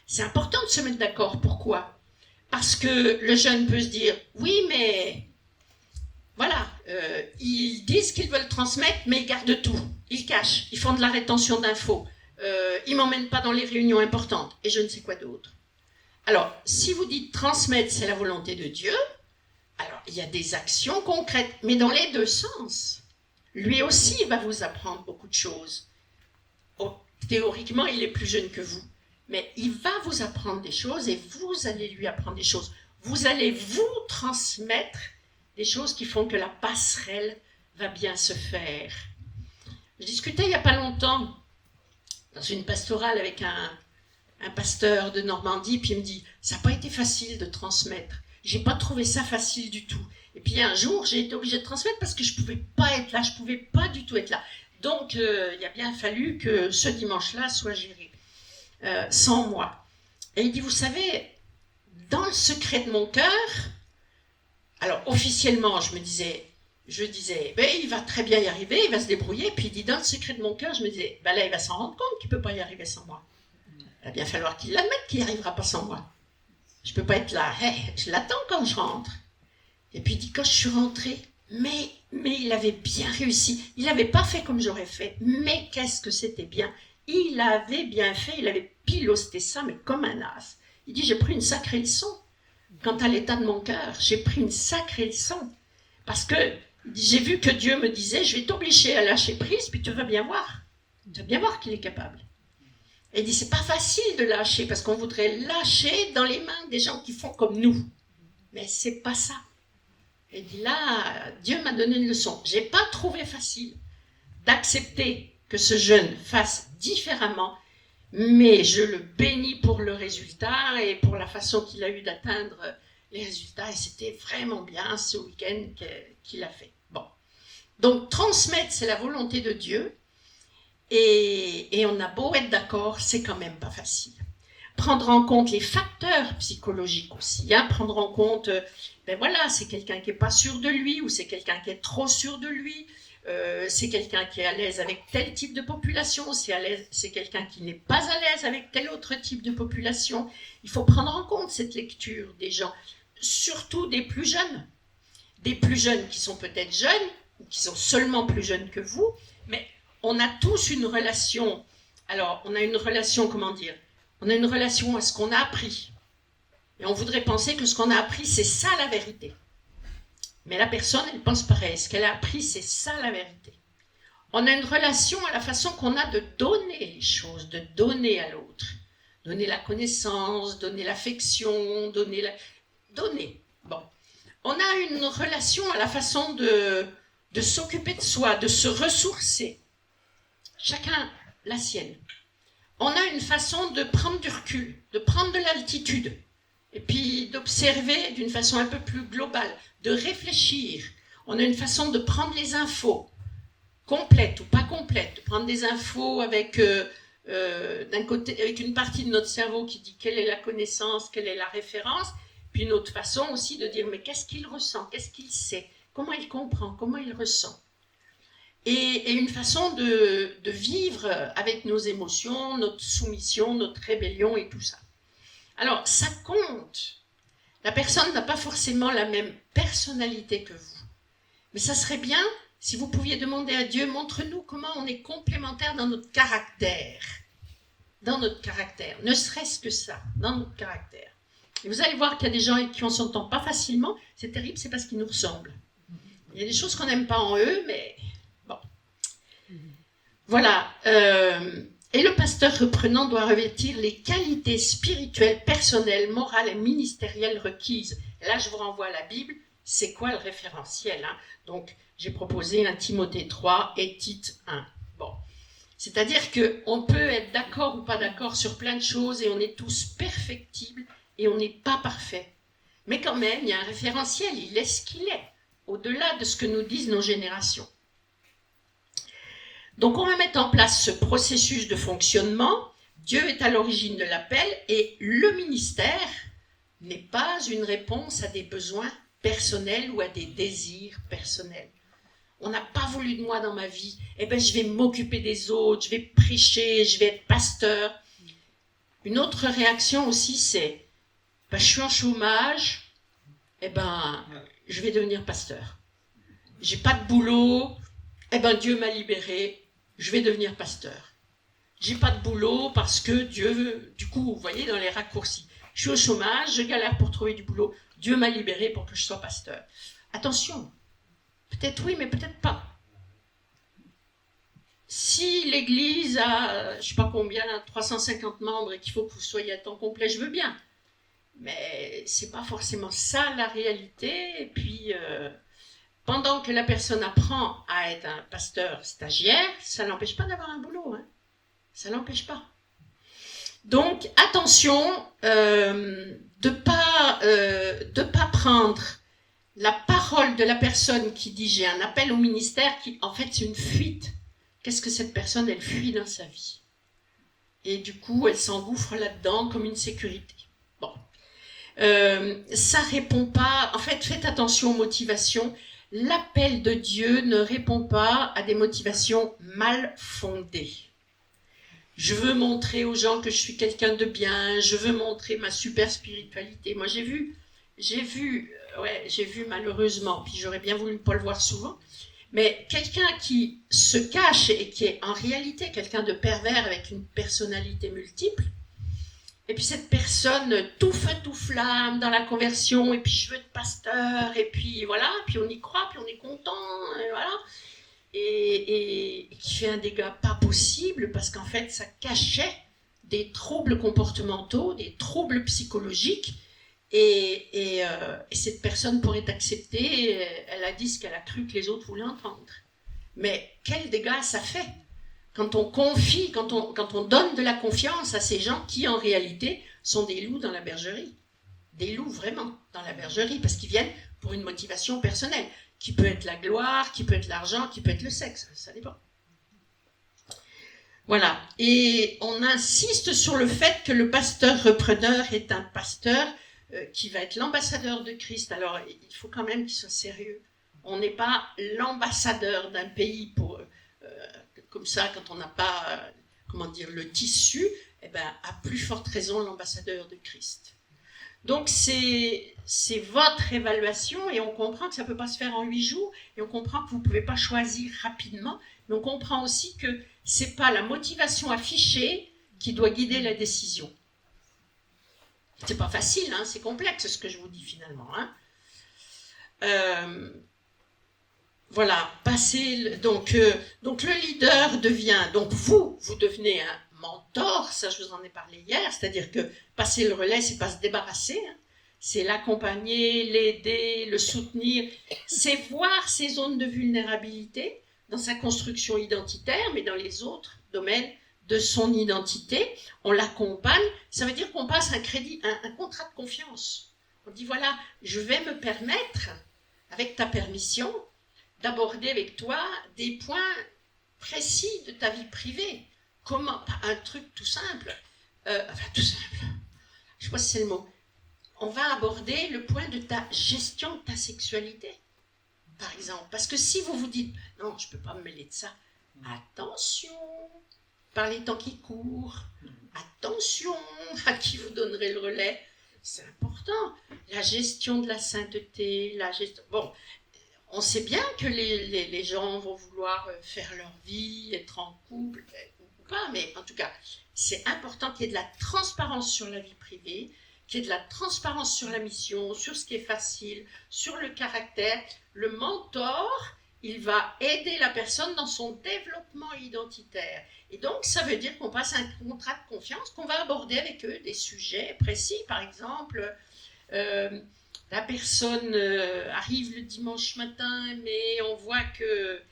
Speaker 1: C'est important de se mettre d'accord. Pourquoi? Parce que le jeune peut se dire, oui, mais voilà, ils disent qu'ils veulent transmettre, mais ils gardent tout. Ils cachent, ils font de la rétention d'infos. Ils ne m'emmènent pas dans les réunions importantes, et je ne sais quoi d'autre. Alors, si vous dites transmettre, c'est la volonté de Dieu, alors il y a des actions concrètes, mais dans les deux sens. Lui aussi va vous apprendre beaucoup de choses. Théoriquement, il est plus jeune que vous, mais il va vous apprendre des choses, et vous allez lui apprendre des choses. Vous allez vous transmettre des choses qui font que la passerelle va bien se faire. Je discutais il n'y a pas longtemps dans une pastorale avec un pasteur de Normandie, puis il me dit, ça n'a pas été facile de transmettre. J'ai pas trouvé ça facile du tout. Et puis un jour, j'ai été obligée de transmettre parce que je pouvais pas être là, je pouvais pas du tout être là. Donc, il a bien fallu que ce dimanche-là soit géré sans moi. Et il dit, vous savez, dans le secret de mon cœur, alors officiellement, je disais, ben, il va très bien y arriver, il va se débrouiller. Puis il dit, dans le secret de mon cœur, je me disais, ben là, il va s'en rendre compte qu'il ne peut pas y arriver sans moi. Il va bien falloir qu'il l'admette qu'il n'y arrivera pas sans moi. Je ne peux pas être là, je l'attends quand je rentre. Et puis il dit, quand je suis rentrée, mais il avait bien réussi. Il n'avait pas fait comme j'aurais fait, mais qu'est-ce que c'était bien. Il avait bien fait, il avait piloté ça, mais comme un as. Il dit, j'ai pris une sacrée leçon. Quant à l'état de mon cœur, j'ai pris une sacrée leçon. Parce que j'ai vu que Dieu me disait, je vais t'obliger à lâcher prise, puis tu vas bien voir. Tu vas bien voir qu'il est capable. Et il dit, c'est pas facile de lâcher, parce qu'on voudrait lâcher dans les mains des gens qui font comme nous. Mais c'est pas ça. Et il dit, là, Dieu m'a donné une leçon. J'ai pas trouvé facile d'accepter que ce jeune fasse différemment, mais je le bénis pour le résultat et pour la façon qu'il a eu d'atteindre les résultats. Et c'était vraiment bien ce week-end qu'il a fait. Bon. Donc, transmettre, c'est la volonté de Dieu. Et on a beau être d'accord, c'est quand même pas facile. Prendre en compte les facteurs psychologiques aussi. Prendre en compte, ben voilà, c'est quelqu'un qui n'est pas sûr de lui ou c'est quelqu'un qui est trop sûr de lui. C'est quelqu'un qui est à l'aise avec tel type de population, c'est quelqu'un qui n'est pas à l'aise avec tel autre type de population. Il faut prendre en compte cette lecture des gens, surtout des plus jeunes qui sont peut-être jeunes, ou qui sont seulement plus jeunes que vous, mais on a tous une relation, alors on a une relation, on a une relation à ce qu'on a appris. Et on voudrait penser que ce qu'on a appris, c'est ça la vérité. Mais la personne, elle pense pareil. Ce qu'elle a appris, c'est ça la vérité. On a une relation à la façon qu'on a de donner les choses, de donner à l'autre. Donner la connaissance, donner l'affection, donner. Bon. On a une relation à la façon de s'occuper de soi, de se ressourcer. Chacun la sienne. On a une façon de prendre du recul, de prendre de l'altitude. Et puis d'observer d'une façon un peu plus globale, de réfléchir. On a une façon de prendre les infos, complètes ou pas complètes, de prendre des infos avec d'un côté, avec une partie de notre cerveau qui dit quelle est la connaissance, quelle est la référence, puis une autre façon aussi de dire mais qu'est-ce qu'il ressent, qu'est-ce qu'il sait, comment il comprend, comment il ressent. Et une façon de vivre avec nos émotions, notre soumission, notre rébellion et tout ça. Alors, ça compte. La personne n'a pas forcément la même personnalité que vous. Mais ça serait bien si vous pouviez demander à Dieu, montre-nous comment on est complémentaires dans notre caractère. Dans notre caractère. Ne serait-ce que ça, dans notre caractère. Et vous allez voir qu'il y a des gens avec qui on ne s'entend pas facilement. C'est terrible, c'est parce qu'ils nous ressemblent. Il y a des choses qu'on n'aime pas en eux, mais bon. Voilà. Et le pasteur reprenant doit revêtir les qualités spirituelles, personnelles, morales et ministérielles requises. Et là, je vous renvoie à la Bible. C'est quoi le référentiel, hein? Donc, j'ai proposé 1 Timothée 3 et Tite 1. Bon. C'est-à-dire qu'on peut être d'accord ou pas d'accord sur plein de choses et on est tous perfectibles et on n'est pas parfait. Mais quand même, il y a un référentiel, il est ce qu'il est, au-delà de ce que nous disent nos générations. Donc, on va mettre en place ce processus de fonctionnement. Dieu est à l'origine de l'appel et le ministère n'est pas une réponse à des besoins personnels ou à des désirs personnels. On n'a pas voulu de moi dans ma vie, eh bien je vais m'occuper des autres, je vais prêcher, je vais être pasteur. Une autre réaction aussi, c'est, je suis en chômage, eh ben je vais devenir pasteur. J'ai pas de boulot, eh ben Dieu m'a libéré, je vais devenir pasteur. J'ai pas de boulot parce que Dieu, du coup, vous voyez dans les raccourcis, je suis au chômage, je galère pour trouver du boulot, Dieu m'a libéré pour que je sois pasteur. Attention, peut-être oui, mais peut-être pas. Si l'église a, je ne sais pas combien, 350 membres et qu'il faut que vous soyez à temps complet, je veux bien. Mais ce n'est pas forcément ça la réalité. Et puis, pendant que la personne apprend à être un pasteur stagiaire, ça ne l'empêche pas d'avoir un boulot. Hein. Ça ne l'empêche pas. Donc, attention de pas prendre la parole de la personne qui dit j'ai un appel au ministère qui en fait c'est une fuite. Qu'est-ce que cette personne elle fuit dans sa vie? Et du coup elle s'engouffre là-dedans comme une sécurité. Bon, ça répond pas. En fait, faites attention aux motivations. L'appel de Dieu ne répond pas à des motivations mal fondées. Je veux montrer aux gens que je suis quelqu'un de bien. Je veux montrer ma super spiritualité. Moi j'ai vu malheureusement, puis j'aurais bien voulu pas le voir souvent, mais quelqu'un qui se cache et qui est en réalité quelqu'un de pervers avec une personnalité multiple, et puis cette personne tout feu tout flamme dans la conversion, et puis je veux être pasteur, et puis voilà, puis on y croit, puis on est content, et voilà, et qui fait un dégât pas possible parce qu'en fait ça cachait des troubles comportementaux, des troubles psychologiques. Et cette personne pourrait accepter, elle a dit ce qu'elle a cru que les autres voulaient entendre. Mais quel dégât ça fait quand on confie, quand on donne de la confiance à ces gens qui en réalité sont des loups dans la bergerie. Des loups vraiment dans la bergerie, parce qu'ils viennent pour une motivation personnelle, qui peut être la gloire, qui peut être l'argent, qui peut être le sexe, ça dépend. Voilà, et on insiste sur le fait que le pasteur repreneur est un pasteur qui va être l'ambassadeur de Christ. Alors, il faut quand même qu'il soit sérieux. On n'est pas l'ambassadeur d'un pays pour, comme ça, quand on n'a pas, le tissu, eh ben, à plus forte raison l'ambassadeur de Christ. Donc, c'est votre évaluation et on comprend que ça ne peut pas se faire en 8 jours et on comprend que vous ne pouvez pas choisir rapidement, mais on comprend aussi que ce n'est pas la motivation affichée qui doit guider la décision. C'est pas facile, hein, c'est complexe ce que je vous dis finalement. Hein. Voilà, donc le leader devient, donc vous devenez un mentor, ça je vous en ai parlé hier, c'est-à-dire que passer le relais, c'est pas se débarrasser, hein, c'est l'accompagner, l'aider, le soutenir, c'est voir ses zones de vulnérabilité dans sa construction identitaire, mais dans les autres domaines de son identité, on l'accompagne, ça veut dire qu'on passe un contrat de confiance. On dit voilà, je vais me permettre, avec ta permission, d'aborder avec toi des points précis de ta vie privée, comment, un truc tout simple, tout simple, je sais pas si c'est le mot, on va aborder le point de ta gestion de ta sexualité, par exemple. Parce que si vous vous dites, non, je ne peux pas me mêler de ça, attention, par les temps qui courent, attention à qui vous donnerez le relais, c'est important. La gestion de la sainteté, la gestion... Bon, on sait bien que les gens vont vouloir faire leur vie, être en couple, ou pas, mais en tout cas, c'est important qu'il y ait de la transparence sur la vie privée, qu'il y ait de la transparence sur la mission, sur ce qui est facile, sur le caractère. Le mentor, il va aider la personne dans son développement identitaire. Et donc, ça veut dire qu'on passe un contrat de confiance, qu'on va aborder avec eux des sujets précis. Par exemple, la personne arrive le dimanche matin, mais on voit qu'elle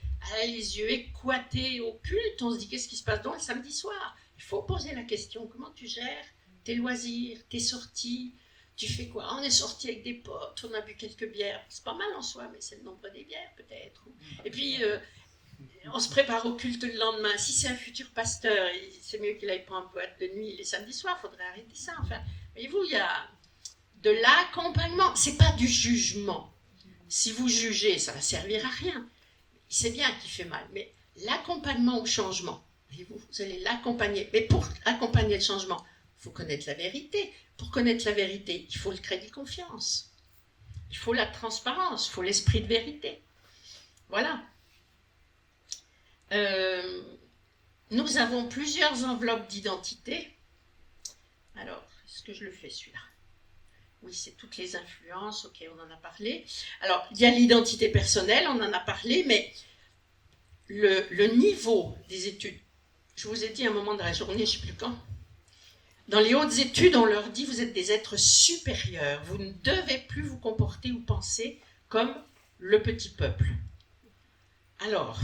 Speaker 1: a les yeux équatés au culte. On se dit, qu'est-ce qui se passe donc le samedi soir? Il faut poser la question, comment tu gères tes loisirs, tes sorties, tu fais quoi? On est sorti avec des potes, on a bu quelques bières. C'est pas mal en soi, mais c'est le nombre des bières peut-être. Et puis, on se prépare au culte le lendemain. Si c'est un futur pasteur, c'est mieux qu'il aille pas en boîte de nuit les samedis soirs, il faudrait arrêter ça. Enfin, voyez-vous, il y a de l'accompagnement. C'est pas du jugement. Si vous jugez, ça va servir à rien. C'est bien qu'il fait mal, mais l'accompagnement au changement, voyez-vous, vous allez l'accompagner. Mais pour accompagner le changement, il faut connaître la vérité. Pour connaître la vérité, il faut le crédit confiance. Il faut la transparence, il faut l'esprit de vérité. Voilà. Nous avons plusieurs enveloppes d'identité. Alors, est-ce que je le fais celui-là? Oui, c'est toutes les influences, ok, on en a parlé. Alors, il y a l'identité personnelle, on en a parlé, mais le niveau des études, je vous ai dit à un moment de la journée, je ne sais plus quand, dans les hautes études, on leur dit, vous êtes des êtres supérieurs, vous ne devez plus vous comporter ou penser comme le petit peuple. Alors,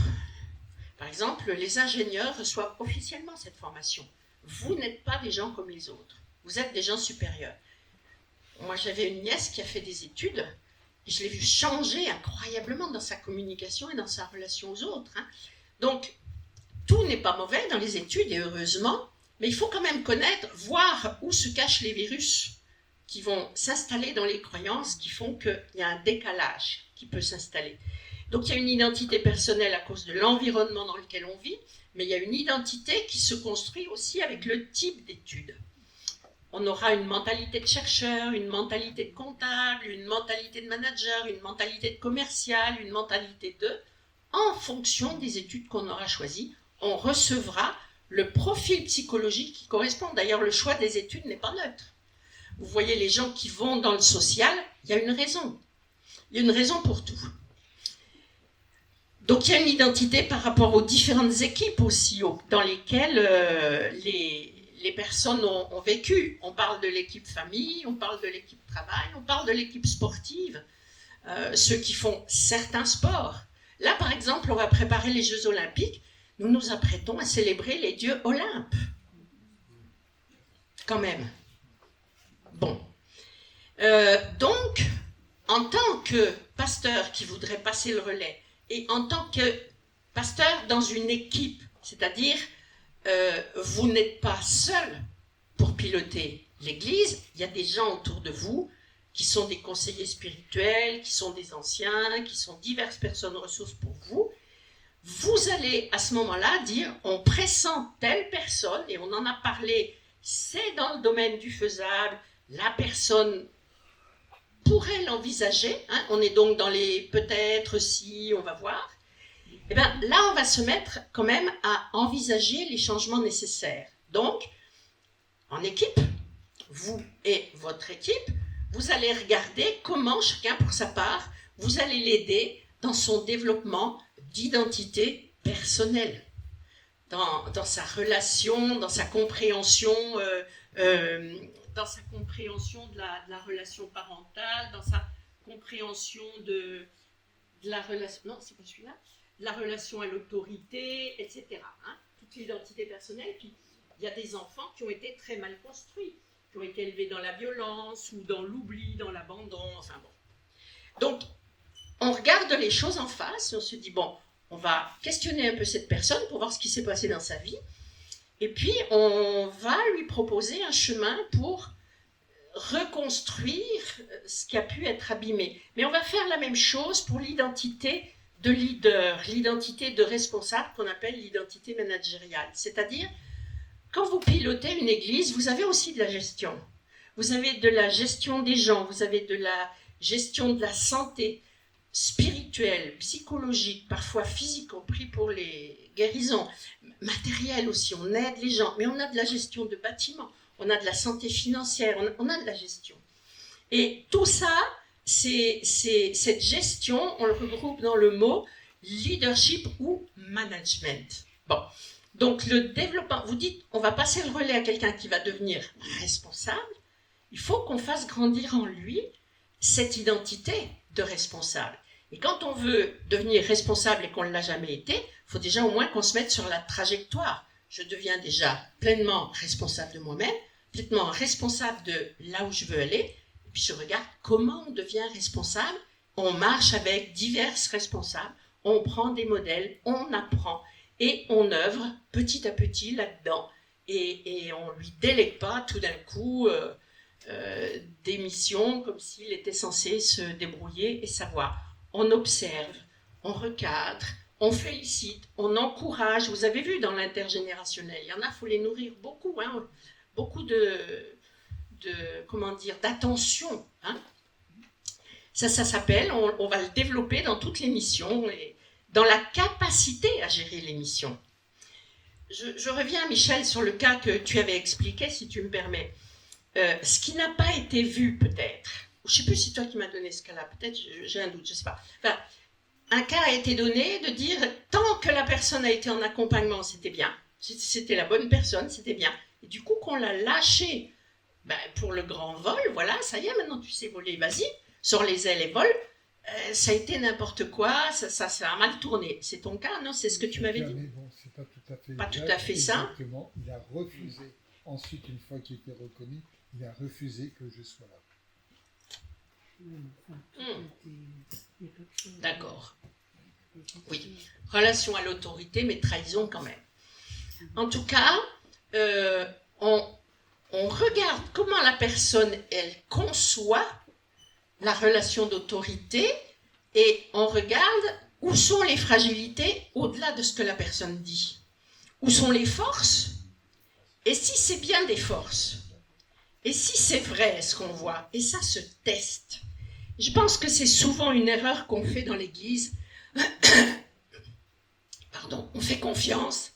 Speaker 1: par exemple, les ingénieurs reçoivent officiellement cette formation. Vous n'êtes pas des gens comme les autres, vous êtes des gens supérieurs. Moi, j'avais une nièce qui a fait des études, et je l'ai vue changer incroyablement dans sa communication et dans sa relation aux autres. Donc, tout n'est pas mauvais dans les études, et heureusement, mais il faut quand même connaître, voir où se cachent les virus qui vont s'installer dans les croyances, qui font qu'il y a un décalage qui peut s'installer. Donc il y a une identité personnelle à cause de l'environnement dans lequel on vit, mais il y a une identité qui se construit aussi avec le type d'études. On aura une mentalité de chercheur, une mentalité de comptable, une mentalité de manager, une mentalité de commercial, une mentalité de... En fonction des études qu'on aura choisies, on recevra le profil psychologique qui correspond. D'ailleurs, le choix des études n'est pas neutre. Vous voyez, les gens qui vont dans le social, il y a une raison. Il y a une raison pour tout. Donc, il y a une identité par rapport aux différentes équipes aussi, dans lesquelles les personnes ont vécu. On parle de l'équipe famille, on parle de l'équipe travail, on parle de l'équipe sportive, ceux qui font certains sports. Là, par exemple, on va préparer les Jeux Olympiques. Nous nous apprêtons à célébrer les dieux Olympe. Quand même. Bon. Donc, en tant que pasteur qui voudrait passer le relais, et en tant que pasteur dans une équipe, c'est-à-dire, vous n'êtes pas seul pour piloter l'Église, il y a des gens autour de vous qui sont des conseillers spirituels, qui sont des anciens, qui sont diverses personnes ressources pour vous. Vous allez à ce moment-là dire, on pressent telle personne, et on en a parlé, c'est dans le domaine du faisable, la personne pourrait l'envisager, on est donc dans les peut-être, si, on va voir. Et bien là, on va se mettre quand même à envisager les changements nécessaires. Donc, en équipe, vous et votre équipe, vous allez regarder comment chacun pour sa part, vous allez l'aider dans son développement d'identité personnelle, dans sa relation, dans sa compréhension, dans sa compréhension de la relation parentale, dans sa compréhension de la relation, non, c'est pas celui-là, de la relation à l'autorité, etc. Toute l'identité personnelle. Puis il y a des enfants qui ont été très mal construits, qui ont été élevés dans la violence ou dans l'oubli, dans l'abandon, enfin bon. Donc, on regarde les choses en face et on se dit, bon, on va questionner un peu cette personne pour voir ce qui s'est passé dans sa vie. Et puis, on va lui proposer un chemin pour reconstruire ce qui a pu être abîmé. Mais on va faire la même chose pour l'identité de leader, l'identité de responsable qu'on appelle l'identité managériale. C'est-à-dire, quand vous pilotez une église, vous avez aussi de la gestion. Vous avez de la gestion des gens, vous avez de la gestion de la santé spirituelle, psychologique, parfois physique, compris pour les guérisons, matérielle aussi, on aide les gens, mais on a de la gestion de bâtiments, on a de la santé financière, on a de la gestion. Et tout ça, cette gestion, on le regroupe dans le mot leadership ou management. Bon, donc le développement, vous dites, on va passer le relais à quelqu'un qui va devenir responsable, il faut qu'on fasse grandir en lui cette identité de responsable. Et quand on veut devenir responsable et qu'on ne l'a jamais été, il faut déjà au moins qu'on se mette sur la trajectoire. Je deviens déjà pleinement responsable de moi-même, pleinement responsable de là où je veux aller, et puis je regarde comment on devient responsable. On marche avec divers responsables, on prend des modèles, on apprend, et on œuvre petit à petit là-dedans. Et on ne lui délègue pas tout d'un coup des missions comme s'il était censé se débrouiller et savoir. On observe, on recadre, on félicite, on encourage. Vous avez vu dans l'intergénérationnel, il y en a, il faut les nourrir beaucoup, hein, beaucoup d'attention. Hein. Ça s'appelle, on va le développer dans toutes les missions, et dans la capacité à gérer les missions. Je reviens, Michel, sur le cas que tu avais expliqué, si tu me permets. Ce qui n'a pas été vu, peut-être, je ne sais plus si c'est toi qui m'as donné ce cas-là, peut-être, j'ai un doute, je ne sais pas. Enfin, un cas a été donné de dire, tant que la personne a été en accompagnement, c'était bien, c'était la bonne personne, c'était bien. Et du coup, qu'on l'a lâché pour le grand vol, voilà, ça y est, maintenant tu sais voler, vas-y, sors les ailes et vole. Ça a été n'importe quoi, ça a mal tourné. C'est ton cas, non? C'est ce que tu m'avais dit?
Speaker 3: Mais bon, c'est pas tout à fait
Speaker 1: Pas tout à fait ça.
Speaker 3: Exactement, il a refusé. Ensuite, une fois qu'il était reconnu, il a refusé que je sois là.
Speaker 1: D'accord. Oui. Relation à l'autorité, mais trahison quand même. En tout cas, on regarde comment la personne, elle conçoit la relation d'autorité et on regarde où sont les fragilités au-delà de ce que la personne dit. Où sont les forces? Et si c'est bien des forces? Et si c'est vrai ce qu'on voit? Et ça se teste. Je pense que c'est souvent une erreur qu'on fait dans l'Église. Pardon, on fait confiance.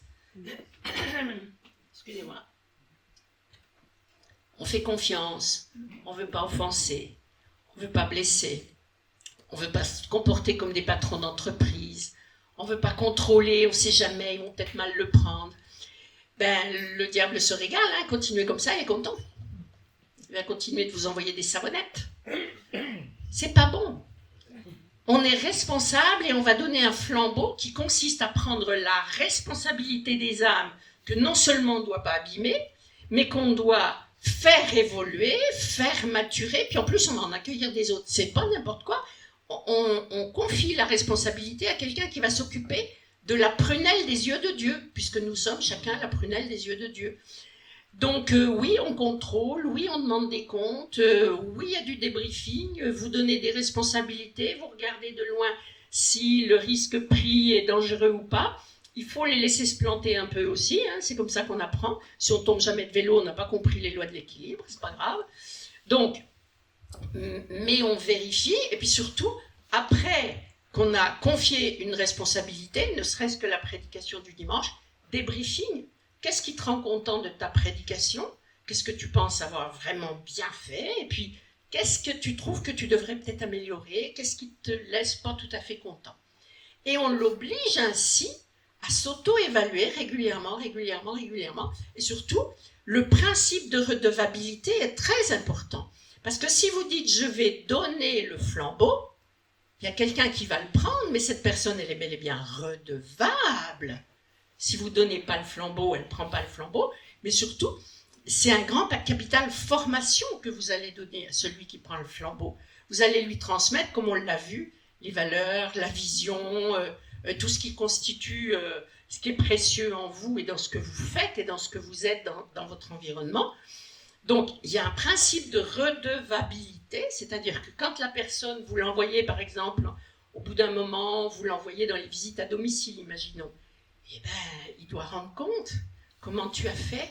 Speaker 1: Excusez-moi. On fait confiance. On ne veut pas offenser. On ne veut pas blesser. On ne veut pas se comporter comme des patrons d'entreprise. On ne veut pas contrôler. On ne sait jamais. Ils vont peut-être mal le prendre. Le diable se régale. Hein, continuez comme ça, il est content. Il va continuer de vous envoyer des savonnettes. C'est pas bon. On est responsable et on va donner un flambeau qui consiste à prendre la responsabilité des âmes que non seulement on ne doit pas abîmer, mais qu'on doit faire évoluer, faire maturer, puis en plus on va en accueillir des autres. C'est pas n'importe quoi. On confie la responsabilité à quelqu'un qui va s'occuper de la prunelle des yeux de Dieu, puisque nous sommes chacun la prunelle des yeux de Dieu. Donc oui, on contrôle, oui, on demande des comptes, oui, il y a du débriefing, vous donnez des responsabilités, vous regardez de loin si le risque pris est dangereux ou pas. Il faut les laisser se planter un peu aussi, hein, c'est comme ça qu'on apprend. Si on tombe jamais de vélo, on n'a pas compris les lois de l'équilibre, c'est pas grave. Donc, mais on vérifie, et puis surtout, après qu'on a confié une responsabilité, ne serait-ce que la prédication du dimanche, débriefing. Qu'est-ce qui te rend content de ta prédication? Qu'est-ce que tu penses avoir vraiment bien fait? Et puis, qu'est-ce que tu trouves que tu devrais peut-être améliorer? Qu'est-ce qui ne te laisse pas tout à fait content? Et on l'oblige ainsi à s'auto-évaluer régulièrement. Et surtout, le principe de redevabilité est très important. Parce que si vous dites « je vais donner le flambeau », il y a quelqu'un qui va le prendre, mais cette personne, elle est bel et bien redevable. Si vous ne donnez pas le flambeau, elle ne prend pas le flambeau. Mais surtout, c'est un grand capital formation que vous allez donner à celui qui prend le flambeau. Vous allez lui transmettre, comme on l'a vu, les valeurs, la vision, tout ce qui constitue ce qui est précieux en vous et dans ce que vous faites et dans ce que vous êtes dans votre environnement. Donc, il y a un principe de redevabilité, c'est-à-dire que quand la personne, vous l'envoyez par exemple, au bout d'un moment, vous l'envoyez dans les visites à domicile, imaginons, eh ben, il doit rendre compte comment tu as fait,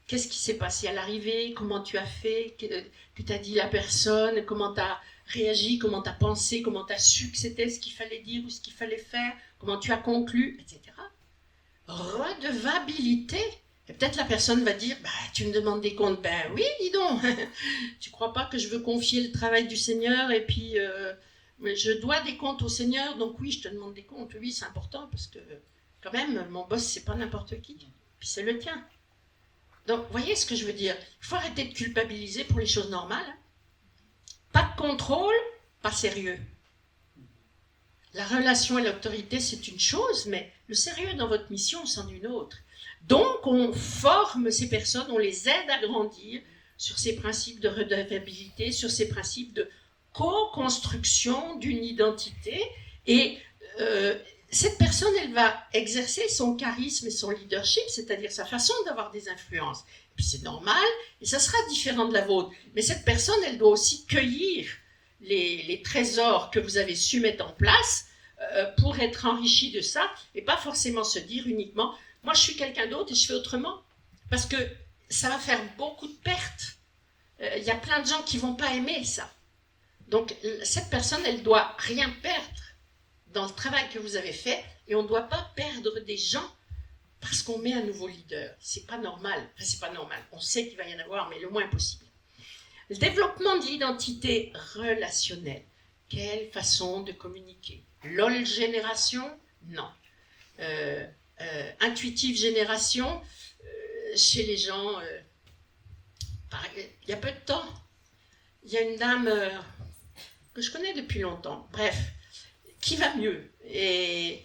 Speaker 1: qu'est-ce qui s'est passé à l'arrivée, comment tu as fait, que t'as dit la personne, comment tu as réagi, comment tu as pensé, comment tu as su que c'était ce qu'il fallait dire ou ce qu'il fallait faire, comment tu as conclu, etc. Redevabilité. Et peut-être la personne va dire, bah, tu me demandes des comptes. Ben oui, dis donc, tu crois pas que je veux confier le travail du Seigneur et puis je dois des comptes au Seigneur, donc oui, je te demande des comptes. Oui, c'est important parce que quand même, mon boss, c'est pas n'importe qui, puis c'est le tien. Donc, vous voyez ce que je veux dire? Il faut arrêter de culpabiliser pour les choses normales. Pas de contrôle, pas sérieux. La relation et l'autorité, c'est une chose, mais le sérieux dans votre mission, c'en est une autre. Donc, on forme ces personnes, on les aide à grandir sur ces principes de redevabilité, sur ces principes de co-construction d'une identité. Et cette personne, elle va exercer son charisme et son leadership, c'est-à-dire sa façon d'avoir des influences. Et puis c'est normal, et ça sera différent de la vôtre. Mais cette personne, elle doit aussi cueillir les trésors que vous avez su mettre en place pour être enrichie de ça, et pas forcément se dire uniquement « moi je suis quelqu'un d'autre et je fais autrement », parce que ça va faire beaucoup de pertes. Il y a plein de gens qui ne vont pas aimer ça. Donc cette personne, elle ne doit rien perdre dans le travail que vous avez fait, et on ne doit pas perdre des gens parce qu'on met un nouveau leader. C'est pas normal. Enfin, c'est pas normal. On sait qu'il va y en avoir, mais le moins possible. Le développement de l'identité relationnelle. Quelle façon de communiquer? LOL génération? Non. Intuitive génération? Chez les gens, il y a peu de temps, il y a une dame que je connais depuis longtemps, bref, qui va mieux. Et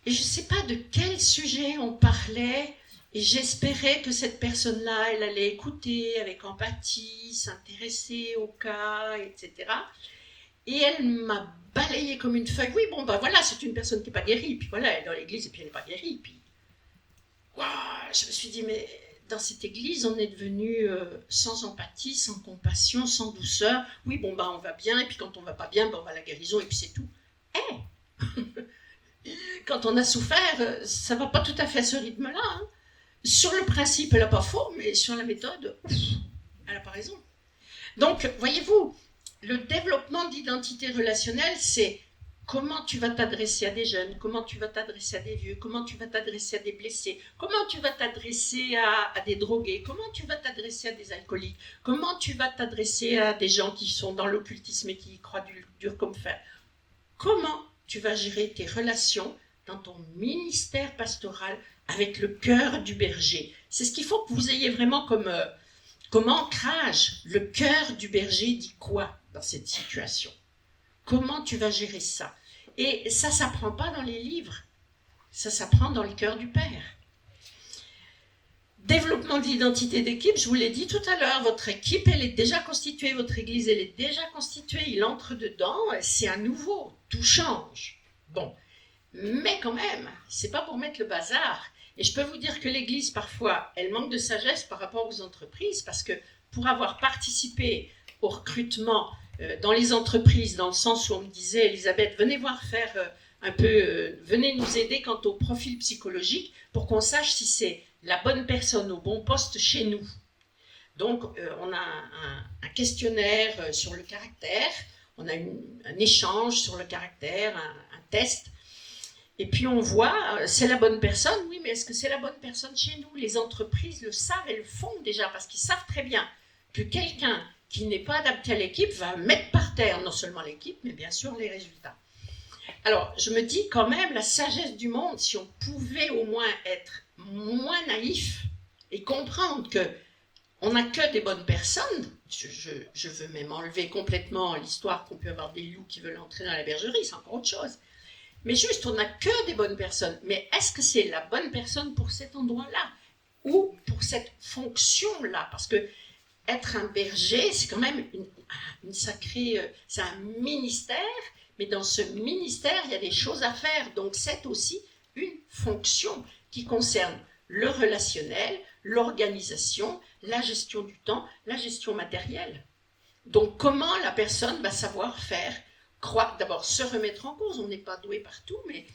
Speaker 1: je ne sais pas de quel sujet on parlait, et j'espérais que cette personne-là, elle allait écouter avec empathie, s'intéresser au cas, etc. Et elle m'a balayé comme une feuille. Oui, bon, ben voilà, c'est une personne qui n'est pas guérie, puis voilà, elle est dans l'église et puis elle n'est pas guérie. Puis, wow, je me suis dit, mais dans cette église, on est devenu sans empathie, sans compassion, sans douceur. Oui, bon, ben on va bien, et puis quand on ne va pas bien, ben on va à la guérison, et puis c'est tout. Quand on a souffert, ça ne va pas tout à fait à ce rythme-là. Hein. Sur le principe, elle n'a pas faux, mais sur la méthode, elle n'a pas raison. Donc, voyez-vous, le développement d'identité relationnelle, c'est comment tu vas t'adresser à des jeunes, comment tu vas t'adresser à des vieux, comment tu vas t'adresser à des blessés, comment tu vas t'adresser à des drogués, comment tu vas t'adresser à des alcooliques, comment tu vas t'adresser à des gens qui sont dans l'occultisme et qui y croient dur comme fer. Comment tu vas gérer tes relations dans ton ministère pastoral avec le cœur du berger. C'est ce qu'il faut que vous ayez vraiment comme ancrage. Le cœur du berger dit quoi dans cette situation? Comment tu vas gérer ça? Et ça ne s'apprend pas dans les livres. Ça s'apprend dans le cœur du Père. Développement de l'identité d'équipe, je vous l'ai dit tout à l'heure, votre équipe, elle est déjà constituée, votre église, elle est déjà constituée, il entre dedans, c'est à nouveau, tout change. Bon, mais quand même, c'est pas pour mettre le bazar. Et je peux vous dire que l'église, parfois, elle manque de sagesse par rapport aux entreprises, parce que pour avoir participé au recrutement dans les entreprises, dans le sens où on me disait, Elisabeth, venez voir faire un peu, venez nous aider quant au profil psychologique, pour qu'on sache si c'est la bonne personne au bon poste chez nous. Donc, on a un questionnaire sur le caractère, on a un échange sur le caractère, un test, et puis on voit, c'est la bonne personne, oui, mais est-ce que c'est la bonne personne chez nous? Les entreprises le savent, elles le font déjà, parce qu'ils savent très bien que quelqu'un qui n'est pas adapté à l'équipe va mettre par terre non seulement l'équipe, mais bien sûr les résultats. Alors, je me dis quand même, la sagesse du monde, si on pouvait au moins être moins naïf et comprendre qu'on n'a que des bonnes personnes, je veux même enlever complètement l'histoire qu'on peut avoir des loups qui veulent entrer dans la bergerie, c'est encore autre chose. Mais juste, on n'a que des bonnes personnes. Mais est-ce que c'est la bonne personne pour cet endroit-là ou pour cette fonction-là? Parce que être un berger, c'est quand même une sacrée... c'est un ministère, mais dans ce ministère, il y a des choses à faire. Donc, c'est aussi une fonctions qui concernent le relationnel, l'organisation, la gestion du temps, la gestion matérielle. Donc comment la personne va savoir faire, d'abord se remettre en cause, on n'est pas doué partout, mais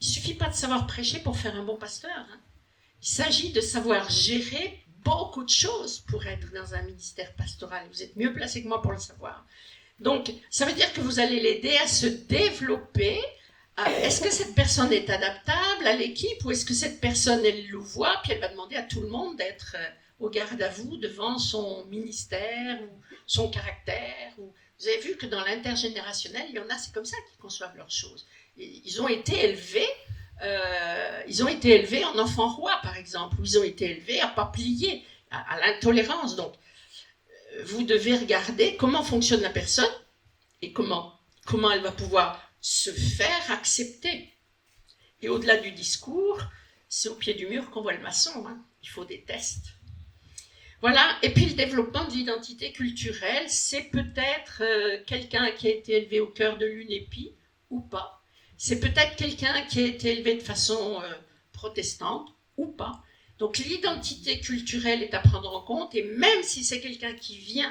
Speaker 1: il ne suffit pas de savoir prêcher pour faire un bon pasteur. Hein. Il s'agit de savoir gérer beaucoup de choses pour être dans un ministère pastoral. Vous êtes mieux placé que moi pour le savoir. Donc, ça veut dire que vous allez l'aider à se développer. Est-ce que cette personne est adaptable à l'équipe ou est-ce que cette personne, elle le voit, puis elle va demander à tout le monde d'être au garde à vous devant son ministère ou son caractère ou... Vous avez vu que dans l'intergénérationnel, il y en a, c'est comme ça qu'ils conçoivent leurs choses. Ils ont été élevés en enfants rois, par exemple, ou ils ont été élevés à ne pas plier, à l'intolérance. Donc, vous devez regarder comment fonctionne la personne et comment elle va pouvoir se faire accepter. Et au-delà du discours, c'est au pied du mur qu'on voit le maçon. Hein. Il faut des tests. Voilà. Et puis le développement de l'identité culturelle, c'est peut-être quelqu'un qui a été élevé au cœur de l'UNEPI ou pas. C'est peut-être quelqu'un qui a été élevé de façon protestante ou pas. Donc l'identité culturelle est à prendre en compte, et même si c'est quelqu'un qui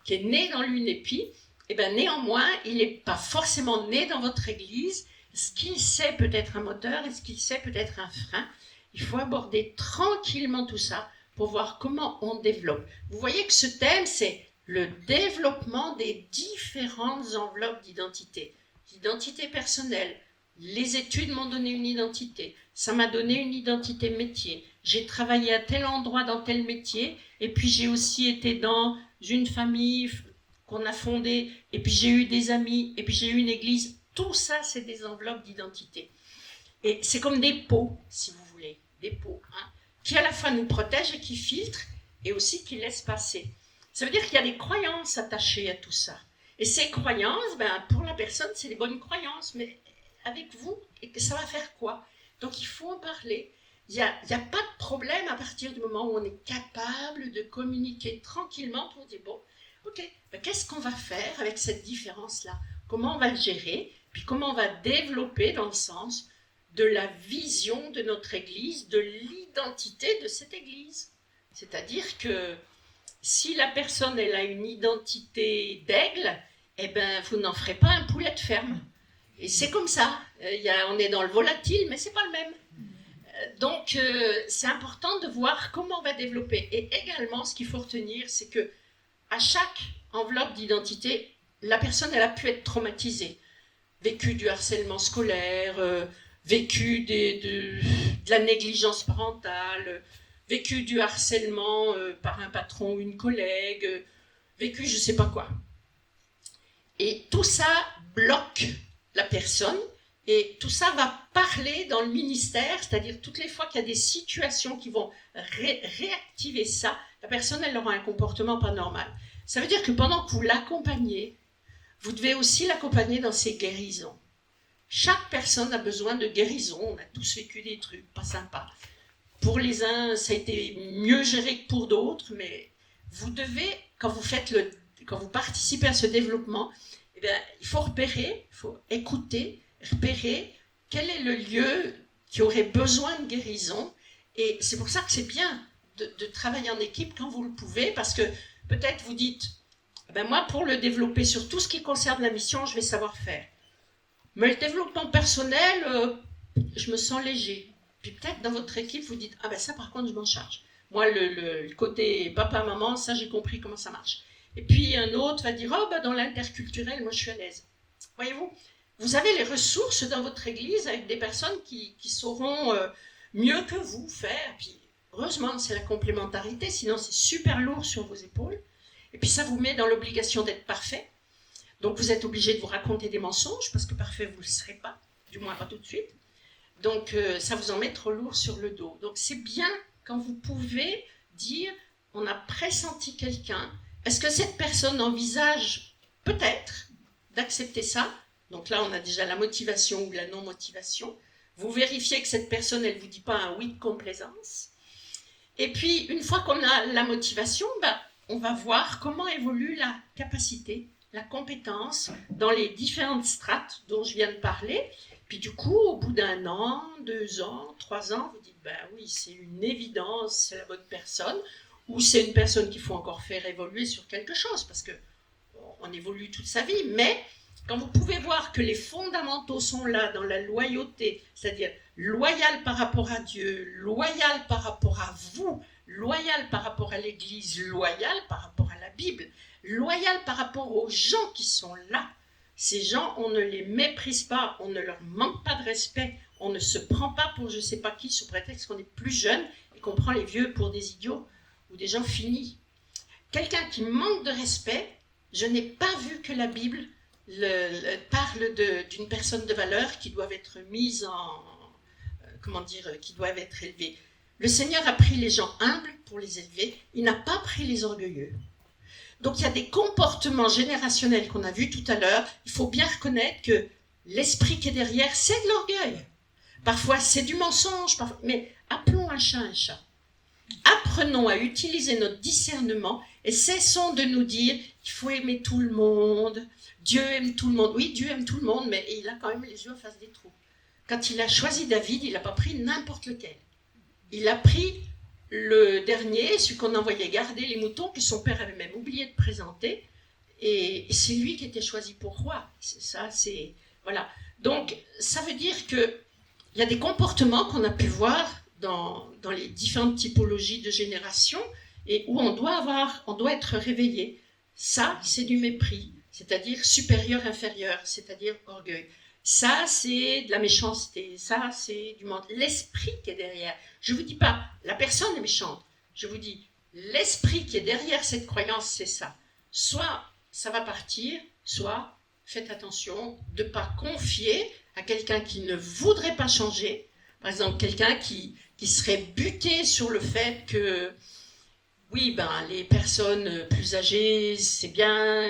Speaker 1: est né dans l'UNEPI, eh ben néanmoins, il n'est pas forcément né dans votre église. Ce qu'il sait peut être un moteur, et ce qu'il sait peut être un frein. Il faut aborder tranquillement tout ça pour voir comment on développe. Vous voyez que ce thème, c'est le développement des différentes enveloppes d'identité. L'identité personnelle. Les études m'ont donné une identité. Ça m'a donné une identité métier. J'ai travaillé à tel endroit dans tel métier, et puis j'ai aussi été dans une famille qu'on a fondée, et puis j'ai eu des amis, et puis j'ai eu une église. Tout ça, c'est des enveloppes d'identité. Et c'est comme des pots, si vous voulez, des pots, hein, qui à la fois nous protègent et qui filtrent, et aussi qui laissent passer. Ça veut dire qu'il y a des croyances attachées à tout ça. Et ces croyances, pour la personne, c'est les bonnes croyances, mais avec vous, et que ça va faire quoi? Donc il faut en parler. Il n'y a pas de problème à partir du moment où on est capable de communiquer tranquillement pour dire, bon, ok, qu'est-ce qu'on va faire avec cette différence-là? Comment on va le gérer? Puis comment on va développer dans le sens de la vision de notre Église, de l'identité de cette Église. C'est-à-dire que si la personne elle a une identité d'aigle, eh ben, vous n'en ferez pas un poulet de ferme. Et c'est comme ça. On est dans le volatile, mais ce n'est pas le même. Donc, c'est important de voir comment on va développer. Et également, ce qu'il faut retenir, c'est que à chaque enveloppe d'identité, la personne elle a pu être traumatisée. Vécu du harcèlement scolaire, vécu de la négligence parentale, vécu du harcèlement par un patron ou une collègue, vécu je ne sais pas quoi. Et tout ça bloque la personne, et tout ça va parler dans le ministère, c'est-à-dire toutes les fois qu'il y a des situations qui vont réactiver ça, la personne elle aura un comportement pas normal. Ça veut dire que pendant que vous l'accompagnez, vous devez aussi l'accompagner dans ses guérisons. Chaque personne a besoin de guérison. On a tous vécu des trucs pas sympas. Pour les uns, ça a été mieux géré que pour d'autres, mais vous devez, quand vous participez à ce développement, eh bien, il faut repérer, il faut écouter, repérer quel est le lieu qui aurait besoin de guérison. Et c'est pour ça que c'est bien de travailler en équipe quand vous le pouvez, parce que peut-être vous dites, moi pour le développer sur tout ce qui concerne la mission, je vais savoir faire. Mais le développement personnel, je me sens léger. Puis peut-être dans votre équipe, vous dites, ça par contre je m'en charge. Moi le côté papa-maman, ça j'ai compris comment ça marche. Et puis un autre va dire, dans l'interculturel, moi je suis à l'aise. Voyez-vous, vous avez les ressources dans votre église avec des personnes qui sauront mieux que vous faire. Puis heureusement, c'est la complémentarité, sinon c'est super lourd sur vos épaules. Et puis ça vous met dans l'obligation d'être parfait. Donc vous êtes obligé de vous raconter des mensonges, parce que parfait vous ne le serez pas, du moins pas tout de suite. Donc ça vous en met trop lourd sur le dos. Donc c'est bien quand vous pouvez dire, on a pressenti quelqu'un, est-ce que cette personne envisage peut-être d'accepter ça? Donc là on a déjà la motivation ou la non-motivation. Vous vérifiez que cette personne, elle ne vous dit pas un oui de complaisance. Et puis une fois qu'on a la motivation, on va voir comment évolue la capacité la compétence dans les différentes strates dont je viens de parler. Puis du coup, au bout d'1 an, 2 ans, 3 ans, vous dites, ben oui, c'est une évidence, c'est la bonne personne, ou c'est une personne qu'il faut encore faire évoluer sur quelque chose, parce que on évolue toute sa vie, mais quand vous pouvez voir que les fondamentaux sont là dans la loyauté, c'est-à-dire loyal par rapport à Dieu, loyal par rapport à vous, loyal par rapport à l'Église, loyal par rapport à la Bible, loyal par rapport aux gens qui sont là. Ces gens, on ne les méprise pas, on ne leur manque pas de respect, on ne se prend pas pour je ne sais pas qui sous prétexte qu'on est plus jeune et qu'on prend les vieux pour des idiots ou des gens finis. Quelqu'un qui manque de respect, je n'ai pas vu que la Bible parle d'une personne de valeur qui doit être mise en... qui doivent être élevés. Le Seigneur a pris les gens humbles pour les élever, il n'a pas pris les orgueilleux. Donc il y a des comportements générationnels qu'on a vus tout à l'heure. Il faut bien reconnaître que l'esprit qui est derrière, c'est de l'orgueil. Parfois c'est du mensonge, mais appelons un chat un chat. Apprenons à utiliser notre discernement et cessons de nous dire qu'il faut aimer tout le monde, Dieu aime tout le monde. Oui, Dieu aime tout le monde, mais il a quand même les yeux en face des trous. Quand il a choisi David, il n'a pas pris n'importe lequel. Il a pris le dernier, celui qu'on envoyait garder les moutons, que son père avait même oublié de présenter, et c'est lui qui était choisi pour roi. Voilà. Donc, ça veut dire qu'il y a des comportements qu'on a pu voir dans les différentes typologies de génération, et où on doit être réveillé. Ça, c'est du mépris, c'est-à-dire supérieur-inférieur, c'est-à-dire orgueil. Ça, c'est de la méchanceté. Ça, c'est du mental. L'esprit qui est derrière. Je ne vous dis pas, la personne est méchante. Je vous dis, l'esprit qui est derrière cette croyance, c'est ça. Soit ça va partir, soit faites attention de ne pas confier à quelqu'un qui ne voudrait pas changer. Par exemple, quelqu'un qui serait buté sur le fait que, oui, les personnes plus âgées, c'est bien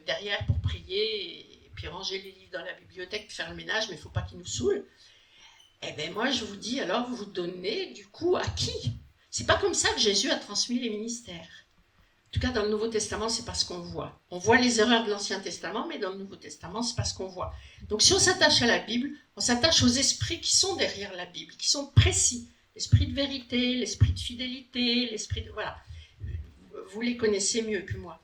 Speaker 1: derrière pour prier et puis ranger les livres dans la bibliothèque, faire le ménage, mais il ne faut pas qu'ils nous saoulent. Eh bien, moi, je vous dis, alors, vous donnez du coup à qui? C'est pas comme ça que Jésus a transmis les ministères. En tout cas, dans le Nouveau Testament, c'est pas ce qu'on voit. On voit les erreurs de l'Ancien Testament, mais dans le Nouveau Testament, c'est pas ce qu'on voit. Donc, si on s'attache à la Bible, on s'attache aux esprits qui sont derrière la Bible, qui sont précis. L'esprit de vérité, l'esprit de fidélité, l'esprit de... Voilà. Vous les connaissez mieux que moi.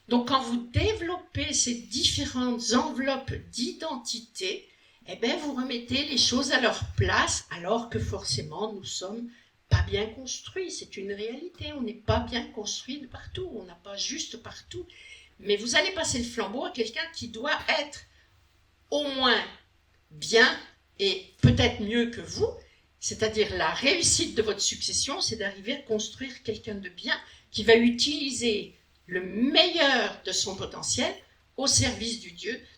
Speaker 1: Donc, quand vous développez ces différentes enveloppes d'identité, eh bien, vous remettez les choses à leur place, alors que forcément, nous sommes pas bien construits. C'est une réalité. On n'est pas bien construit de partout. On n'a pas juste partout. Mais vous allez passer le flambeau à quelqu'un qui doit être au moins bien et peut-être mieux que vous. C'est-à-dire la réussite de votre succession, c'est d'arriver à construire quelqu'un de bien qui va utiliser le meilleur de son potentiel au service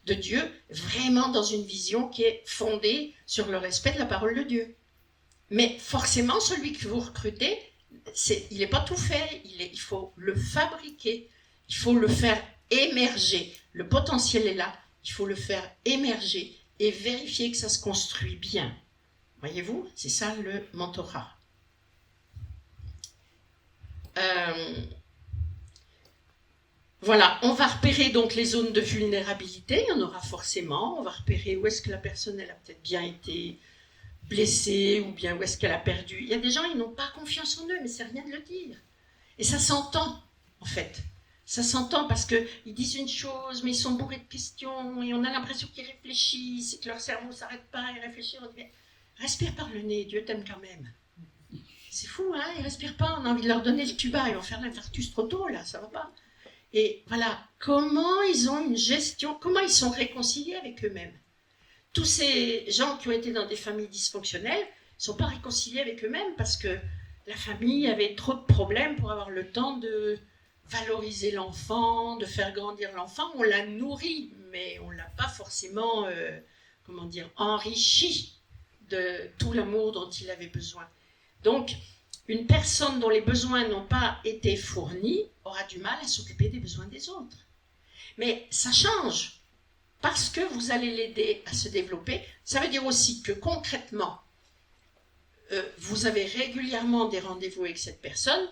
Speaker 1: de Dieu, vraiment dans une vision qui est fondée sur le respect de la parole de Dieu. Mais forcément, celui que vous recrutez, il n'est pas tout fait, il faut le fabriquer, il faut le faire émerger. Le potentiel est là, il faut le faire émerger et vérifier que ça se construit bien. Voyez-vous, c'est ça le mentorat. Voilà, on va repérer donc les zones de vulnérabilité, il y en aura forcément, on va repérer où est-ce que la personne elle a peut-être bien été blessée ou bien où est-ce qu'elle a perdu. Il y a des gens, ils n'ont pas confiance en eux, mais c'est rien de le dire. Et ça s'entend, en fait. Ça s'entend parce qu'ils disent une chose, mais ils sont bourrés de questions et on a l'impression qu'ils réfléchissent et que leur cerveau ne s'arrête pas, ils réfléchissent. On dit, mais respire par le nez, Dieu t'aime quand même. C'est fou, hein, ils ne respirent pas, on a envie de leur donner le tuba, ils vont faire l'infarctus trop tôt, là, ça ne va pas. Et voilà, comment ils ont une gestion, comment ils sont réconciliés avec eux-mêmes. Tous ces gens qui ont été dans des familles dysfonctionnelles ne sont pas réconciliés avec eux-mêmes parce que la famille avait trop de problèmes pour avoir le temps de valoriser l'enfant, de faire grandir l'enfant. On l'a nourri, mais on ne l'a pas forcément enrichi de tout l'amour dont il avait besoin. Donc, une personne dont les besoins n'ont pas été fournis aura du mal à s'occuper des besoins des autres. Mais ça change, parce que vous allez l'aider à se développer. Ça veut dire aussi que concrètement, vous avez régulièrement des rendez-vous avec cette personne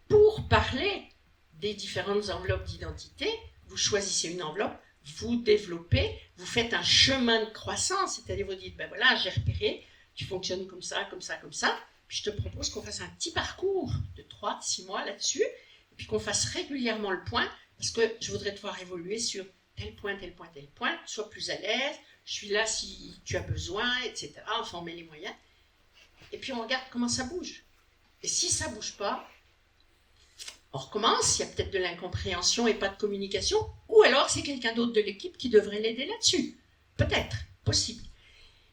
Speaker 1: pour parler des différentes enveloppes d'identité, vous choisissez une enveloppe, vous développez, vous faites un chemin de croissance, c'est-à-dire vous dites, ben voilà, j'ai repéré, tu fonctionnes comme ça, comme ça, comme ça, puis je te propose qu'on fasse un petit parcours de 3-6 mois là-dessus, et puis qu'on fasse régulièrement le point, parce que je voudrais te voir évoluer sur tel point, tel point, tel point, sois plus à l'aise, je suis là si tu as besoin, etc. Enfin, on met les moyens. Et puis on regarde comment ça bouge. Et si ça ne bouge pas, on recommence, il y a peut-être de l'incompréhension et pas de communication, ou alors c'est quelqu'un d'autre de l'équipe qui devrait l'aider là-dessus. Peut-être, possible.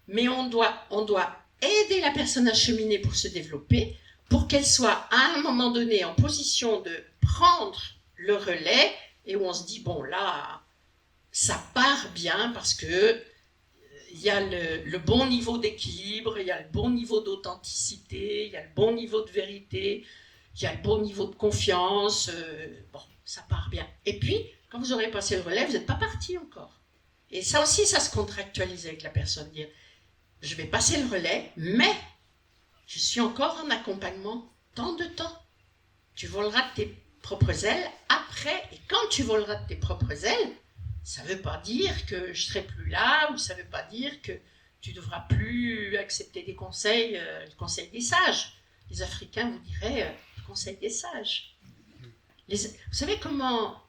Speaker 1: Mais on doit aider la personne à cheminer pour se développer, pour qu'elle soit à un moment donné en position de prendre le relais, et où on se dit, bon là, ça part bien parce que il y a le bon niveau d'équilibre, il y a le bon niveau d'authenticité, il y a le bon niveau de vérité, il y a le bon niveau de confiance, bon, ça part bien. Et puis, quand vous aurez passé le relais, vous n'êtes pas parti encore. Et ça aussi, ça se contractualise avec la personne, dire, je vais passer le relais, mais je suis encore en accompagnement tant de temps. Tu voleras de tes propres ailes après, et quand tu voleras de tes propres ailes, ça ne veut pas dire que je ne serai plus là, ou ça ne veut pas dire que tu ne devras plus accepter des conseils, le conseil des sages. Les Africains vous diraient le conseil des sages. Vous savez comment...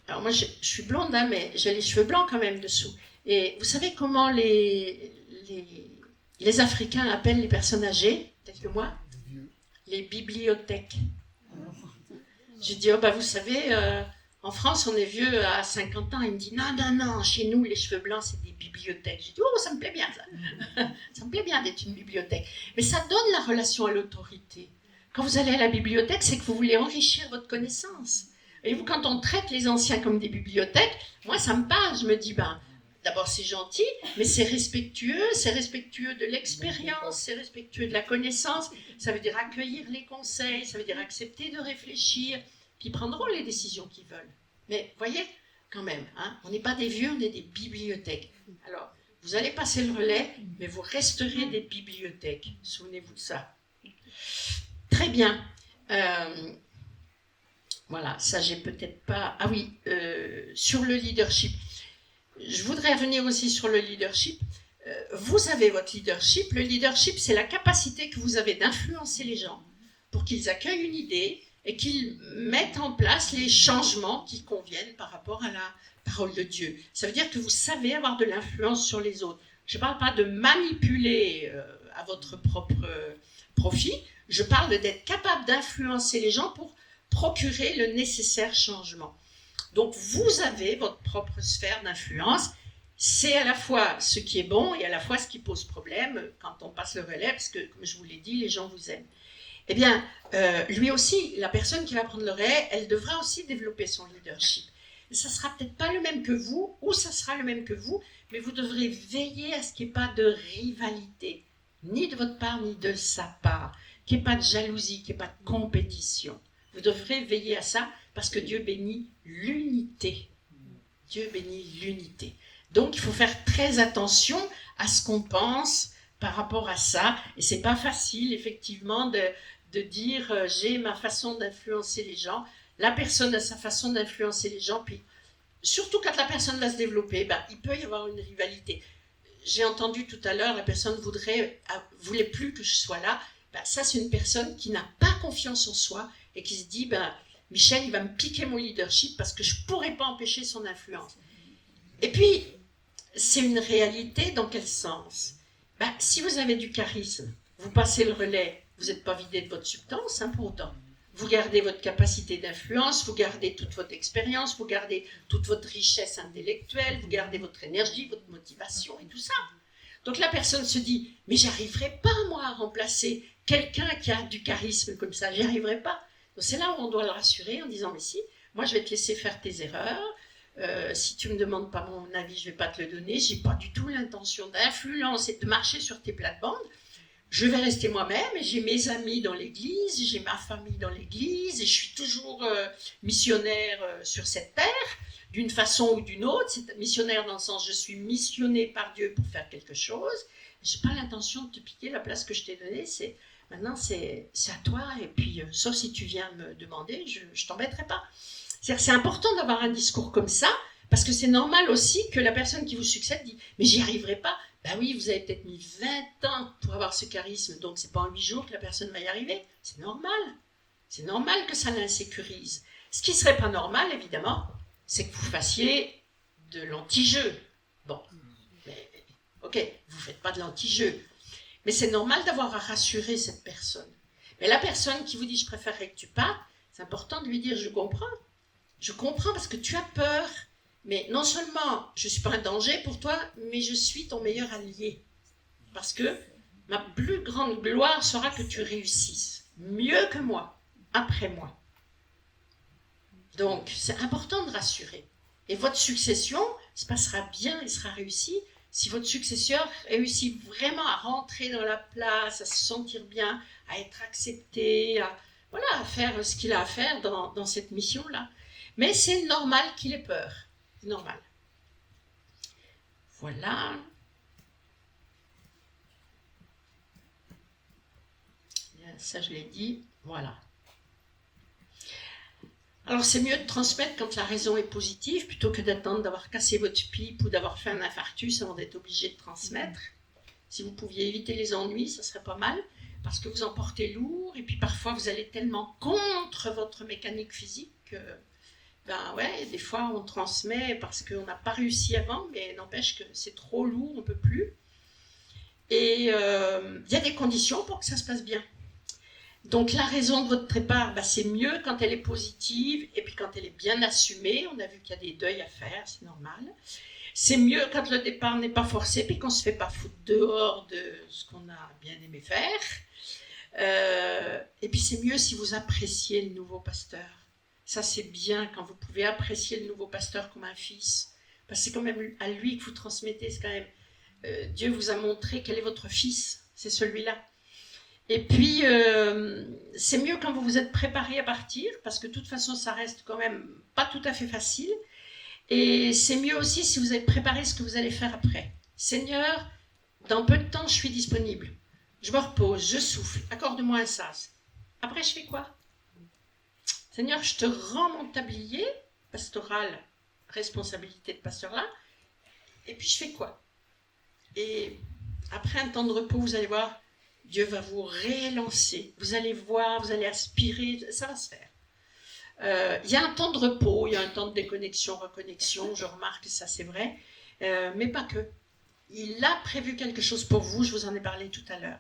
Speaker 1: Alors moi, je suis blonde, hein, mais j'ai les cheveux blancs quand même dessous. Et vous savez comment les Africains appellent les personnes âgées, telles que moi? Les bibliothèques. Je dis, oh, bah, vous savez... en France, on est vieux à 50 ans. Il me dit, non, chez nous, les cheveux blancs, c'est des bibliothèques. J'ai dit, oh, ça me plaît bien, ça. Ça me plaît bien d'être une bibliothèque. Mais ça donne la relation à l'autorité. Quand vous allez à la bibliothèque, c'est que vous voulez enrichir votre connaissance. Et vous, quand on traite les anciens comme des bibliothèques, moi, ça me parle. Je me dis, ben, d'abord, c'est gentil, mais c'est respectueux de l'expérience, c'est respectueux de la connaissance. Ça veut dire accueillir les conseils, ça veut dire accepter de réfléchir. Puis ils prendront les décisions qu'ils veulent. Mais voyez, quand même, hein, on n'est pas des vieux, on est des bibliothèques. Alors, vous allez passer le relais, mais vous resterez des bibliothèques. Souvenez-vous de ça. Très bien. Voilà, ça j'ai peut-être pas... Ah oui, sur le leadership. Je voudrais revenir aussi sur le leadership. Vous avez votre leadership. Le leadership, c'est la capacité que vous avez d'influencer les gens pour qu'ils accueillent une idée, et qu'ils mettent en place les changements qui conviennent par rapport à la parole de Dieu. Ça veut dire que vous savez avoir de l'influence sur les autres. Je ne parle pas de manipuler à votre propre profit, je parle d'être capable d'influencer les gens pour procurer le nécessaire changement. Donc vous avez votre propre sphère d'influence, c'est à la fois ce qui est bon et à la fois ce qui pose problème quand on passe le relais, parce que, comme je vous l'ai dit, les gens vous aiment. Eh bien, lui aussi, la personne qui va prendre le relais, elle devra aussi développer son leadership. Ça ne sera peut-être pas le même que vous, ou ça sera le même que vous, mais vous devrez veiller à ce qu'il n'y ait pas de rivalité, ni de votre part, ni de sa part, qu'il n'y ait pas de jalousie, qu'il n'y ait pas de compétition. Vous devrez veiller à ça, parce que Dieu bénit l'unité. Dieu bénit l'unité. Donc, il faut faire très attention à ce qu'on pense par rapport à ça, et c'est pas facile, effectivement, de dire j'ai ma façon d'influencer les gens, la personne a sa façon d'influencer les gens, puis surtout quand la personne va se développer, ben, il peut y avoir une rivalité. J'ai entendu tout à l'heure, la personne voulait plus que je sois là. Ben, ça, c'est une personne qui n'a pas confiance en soi et qui se dit, ben, Michel, il va me piquer mon leadership parce que je ne pourrai pas empêcher son influence. Et puis, c'est une réalité dans quel sens? Ben, si vous avez du charisme, vous passez le relais, vous n'êtes pas vidé de votre substance, hein, pour autant. Vous gardez votre capacité d'influence, vous gardez toute votre expérience, vous gardez toute votre richesse intellectuelle, vous gardez votre énergie, votre motivation et tout ça. Donc la personne se dit, mais j'arriverai pas moi à remplacer quelqu'un qui a du charisme comme ça, j'y arriverai pas. Donc c'est là où on doit le rassurer en disant, mais si, moi je vais te laisser faire tes erreurs, si tu me demandes pas mon avis, je vais pas te le donner, j'ai pas du tout l'intention d'influencer, de marcher sur tes plates-bandes. Je vais rester moi-même, et j'ai mes amis dans l'église, j'ai ma famille dans l'église, et je suis toujours missionnaire sur cette terre, d'une façon ou d'une autre. C'est missionnaire dans le sens, je suis missionné par Dieu pour faire quelque chose. Je n'ai pas l'intention de te piquer la place que je t'ai donnée, maintenant c'est à toi, et puis sauf si tu viens me demander, je ne t'embêterai pas. C'est-à-dire, c'est important d'avoir un discours comme ça, parce que c'est normal aussi que la personne qui vous succède dit « mais j'y arriverai pas ». Ben oui, vous avez peut-être mis 20 ans pour avoir ce charisme, donc c'est pas en 8 jours que la personne va y arriver. C'est normal. C'est normal que ça l'insécurise. Ce qui serait pas normal, évidemment, c'est que vous fassiez de l'anti-jeu. Bon, mais, ok, vous faites pas de l'anti-jeu. Mais c'est normal d'avoir à rassurer cette personne. Mais la personne qui vous dit « je préférerais que tu partes », c'est important de lui dire « je comprends parce que tu as peur. Mais non seulement je ne suis pas un danger pour toi, mais je suis ton meilleur allié. Parce que ma plus grande gloire sera que tu réussisses. Mieux que moi, après moi. » Donc, c'est important de rassurer. Et votre succession se passera bien, il sera réussi, si votre successeur réussit vraiment à rentrer dans la place, à se sentir bien, à être accepté, à faire ce qu'il a à faire dans cette mission-là. Mais c'est normal qu'il ait peur. C'est normal. Voilà. Ça, je l'ai dit. Voilà. Alors, c'est mieux de transmettre quand la raison est positive, plutôt que d'attendre d'avoir cassé votre pipe ou d'avoir fait un infarctus avant d'être obligé de transmettre. Si vous pouviez éviter les ennuis, ça serait pas mal, parce que vous en portez lourd, et puis parfois vous allez tellement contre votre mécanique physique que, des fois on transmet parce qu'on n'a pas réussi avant, mais n'empêche que c'est trop lourd, on ne peut plus. Et il y a des conditions pour que ça se passe bien. Donc la raison de votre départ, c'est mieux quand elle est positive et puis quand elle est bien assumée. On a vu qu'il y a des deuils à faire, c'est normal. C'est mieux quand le départ n'est pas forcé puis qu'on ne se fait pas foutre dehors de ce qu'on a bien aimé faire. Et puis c'est mieux si vous appréciez le nouveau pasteur. Ça c'est bien quand vous pouvez apprécier le nouveau pasteur comme un fils. Parce que c'est quand même à lui que vous transmettez, c'est quand même... Dieu vous a montré quel est votre fils, c'est celui-là. Et puis, c'est mieux quand vous vous êtes préparé à partir, parce que de toute façon, ça reste quand même pas tout à fait facile. Et c'est mieux aussi si vous avez préparé ce que vous allez faire après. Seigneur, dans peu de temps, je suis disponible. Je me repose, je souffle, accorde-moi un sas. Après, je fais quoi? Seigneur, je te rends mon tablier pastoral, responsabilité de pasteur là, et puis je fais quoi? Et après un temps de repos, vous allez voir, Dieu va vous rélancer. Vous allez voir, vous allez aspirer, ça va se faire. Il y a un temps de repos, il y a un temps de déconnexion, reconnexion, je remarque que ça c'est vrai, mais pas que. Il a prévu quelque chose pour vous, je vous en ai parlé tout à l'heure.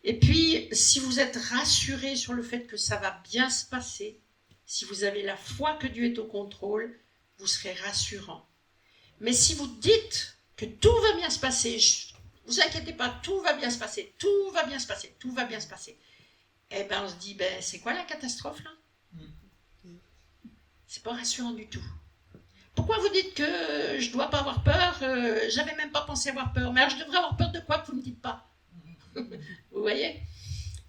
Speaker 1: Et puis, si vous êtes rassuré sur le fait que ça va bien se passer, si vous avez la foi que Dieu est au contrôle, vous serez rassurant. Mais si vous dites que tout va bien se passer, vous inquiétez pas, tout va bien se passer, tout va bien se passer, tout va bien se passer. Eh bien, on se dit, c'est quoi la catastrophe là? C'est pas rassurant du tout. Pourquoi vous dites que je dois pas avoir peur? J'avais même pas pensé avoir peur. Mais alors, je devrais avoir peur de quoi que vous me dites pas? Vous voyez?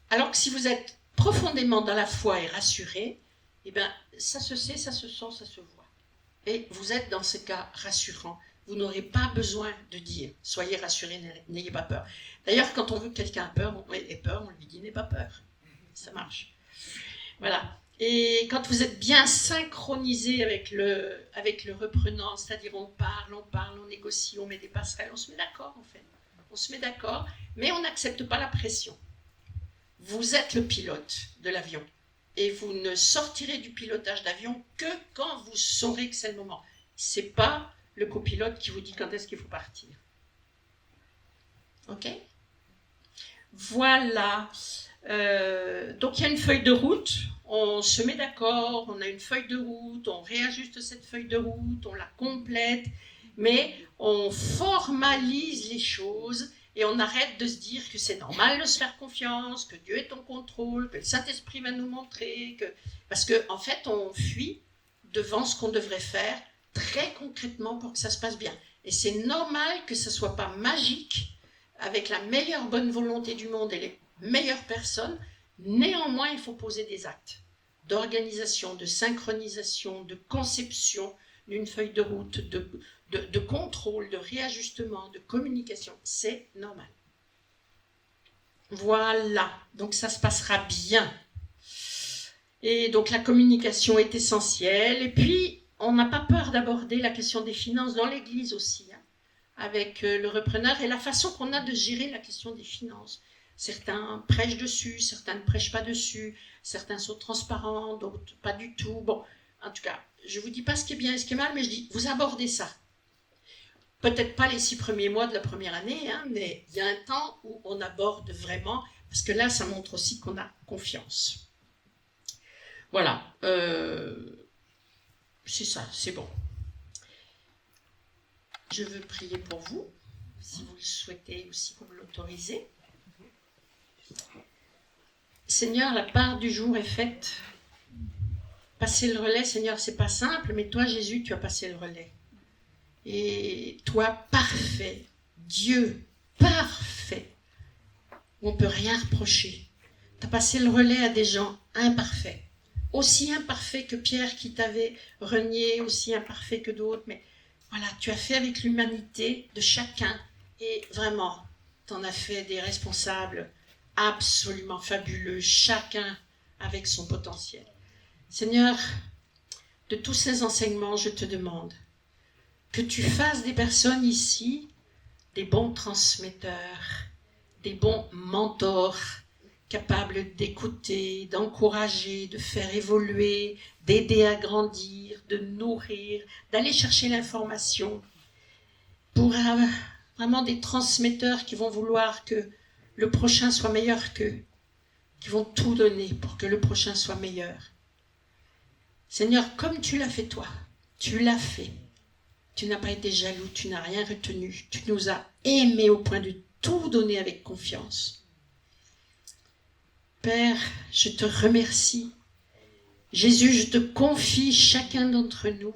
Speaker 1: Alors que si vous êtes profondément dans la foi et rassuré, eh bien, ça se sait, ça se sent, ça se voit. Et vous êtes dans ce cas rassurant. Vous n'aurez pas besoin de dire « Soyez rassurés, n'ayez pas peur ». D'ailleurs, quand on veut que quelqu'un ait peur, on lui dit « N'aie pas peur ». Ça marche. Voilà. Et quand vous êtes bien synchronisé avec le reprenant, c'est-à-dire on parle, on négocie, on met des passerelles, on se met d'accord en fait. On se met d'accord, mais on n'accepte pas la pression. Vous êtes le pilote de l'avion. Et vous ne sortirez du pilotage d'avion que quand vous saurez que c'est le moment. Ce n'est pas le copilote qui vous dit quand est-ce qu'il faut partir. Ok? Voilà. Donc il y a une feuille de route. On se met d'accord, on a une feuille de route, on réajuste cette feuille de route, on la complète, mais on formalise les choses et on arrête de se dire que c'est normal de se faire confiance, que Dieu est en contrôle, que le Saint-Esprit va nous montrer, parce qu'en fait on fuit devant ce qu'on devrait faire très concrètement pour que ça se passe bien. Et c'est normal que ça ne soit pas magique, avec la meilleure bonne volonté du monde et les meilleures personnes. Néanmoins, il faut poser des actes d'organisation, de synchronisation, de conception d'une feuille de route, de contrôle, de réajustement, de communication. C'est normal. Voilà, donc ça se passera bien. Et donc la communication est essentielle. Et puis, on n'a pas peur d'aborder la question des finances dans l'Église aussi, hein, avec le repreneur et la façon qu'on a de gérer la question des finances. Certains prêchent dessus, certains ne prêchent pas dessus, certains sont transparents, d'autres pas du tout. Bon, en tout cas, je ne vous dis pas ce qui est bien et ce qui est mal, mais je dis, vous abordez ça. Peut-être pas les 6 premiers mois de la première année, hein, mais il y a un temps où on aborde vraiment, parce que là, ça montre aussi qu'on a confiance. Voilà, c'est ça, c'est bon. Je veux prier pour vous, si vous le souhaitez ou si vous me l'autorisez. Seigneur, la part du jour est faite. Passer le relais, Seigneur, c'est pas simple, mais toi, Jésus, tu as passé le relais. Et toi, parfait, Dieu, parfait, on ne peut rien reprocher. Tu as passé le relais à des gens imparfaits, aussi imparfaits que Pierre qui t'avait renié, aussi imparfaits que d'autres, mais voilà, tu as fait avec l'humanité de chacun, et vraiment, tu en as fait des responsables absolument fabuleux, chacun avec son potentiel. Seigneur, de tous ces enseignements, je te demande que tu fasses des personnes ici des bons transmetteurs, des bons mentors, capables d'écouter, d'encourager, de faire évoluer, d'aider à grandir, de nourrir, d'aller chercher l'information, pour vraiment des transmetteurs qui vont vouloir que le prochain soit meilleur qu'eux, qui vont tout donner pour que le prochain soit meilleur. Seigneur, comme tu l'as fait toi, tu l'as fait. Tu n'as pas été jaloux, tu n'as rien retenu. Tu nous as aimés au point de tout donner avec confiance. Père, je te remercie. Jésus, je te confie chacun d'entre nous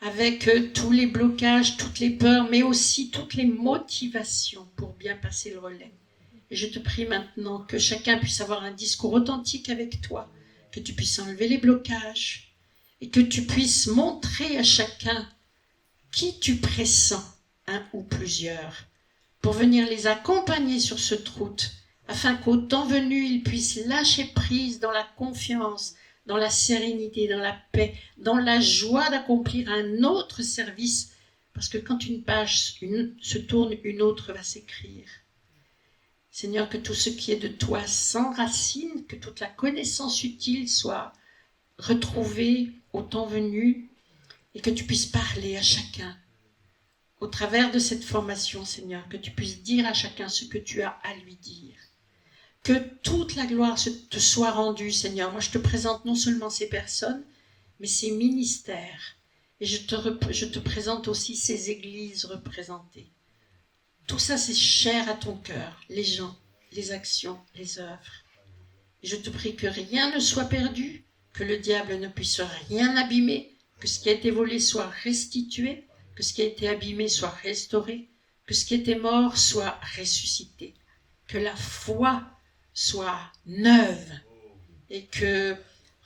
Speaker 1: avec tous les blocages, toutes les peurs, mais aussi toutes les motivations pour bien passer le relais. Et je te prie maintenant que chacun puisse avoir un discours authentique avec toi, que tu puisses enlever les blocages, et que tu puisses montrer à chacun qui tu pressens, un ou plusieurs, pour venir les accompagner sur cette route, afin qu'au temps venu, ils puissent lâcher prise dans la confiance, dans la sérénité, dans la paix, dans la joie d'accomplir un autre service, parce que quand une page se tourne, une autre va s'écrire. Seigneur, que tout ce qui est de toi s'enracine, que toute la connaissance utile soit retrouvée au temps venu, et que tu puisses parler à chacun au travers de cette formation, Seigneur, que tu puisses dire à chacun ce que tu as à lui dire. Que toute la gloire te soit rendue, Seigneur. Moi, je te présente non seulement ces personnes, mais ces ministères. Et je te présente aussi ces églises représentées. Tout ça, c'est cher à ton cœur, les gens, les actions, les œuvres. Et je te prie que rien ne soit perdu, que le diable ne puisse rien abîmer, que ce qui a été volé soit restitué, que ce qui a été abîmé soit restauré, que ce qui était mort soit ressuscité, que la foi soit neuve et que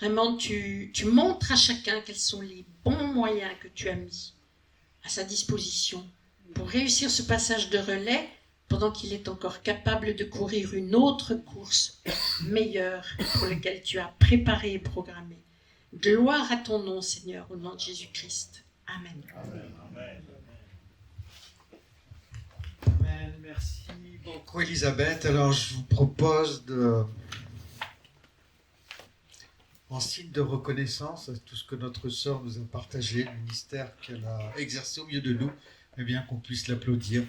Speaker 1: vraiment tu montres à chacun quels sont les bons moyens que tu as mis à sa disposition pour réussir ce passage de relais pendant qu'il est encore capable de courir une autre course meilleure pour laquelle tu as préparé et programmé. Gloire à ton nom, Seigneur, au nom de Jésus-Christ. Amen.
Speaker 2: Amen. Amen. Merci beaucoup, Elisabeth. Alors, je vous propose en signe de reconnaissance à tout ce que notre sœur nous a partagé, le ministère qu'elle a exercé au milieu de nous, eh bien qu'on puisse l'applaudir.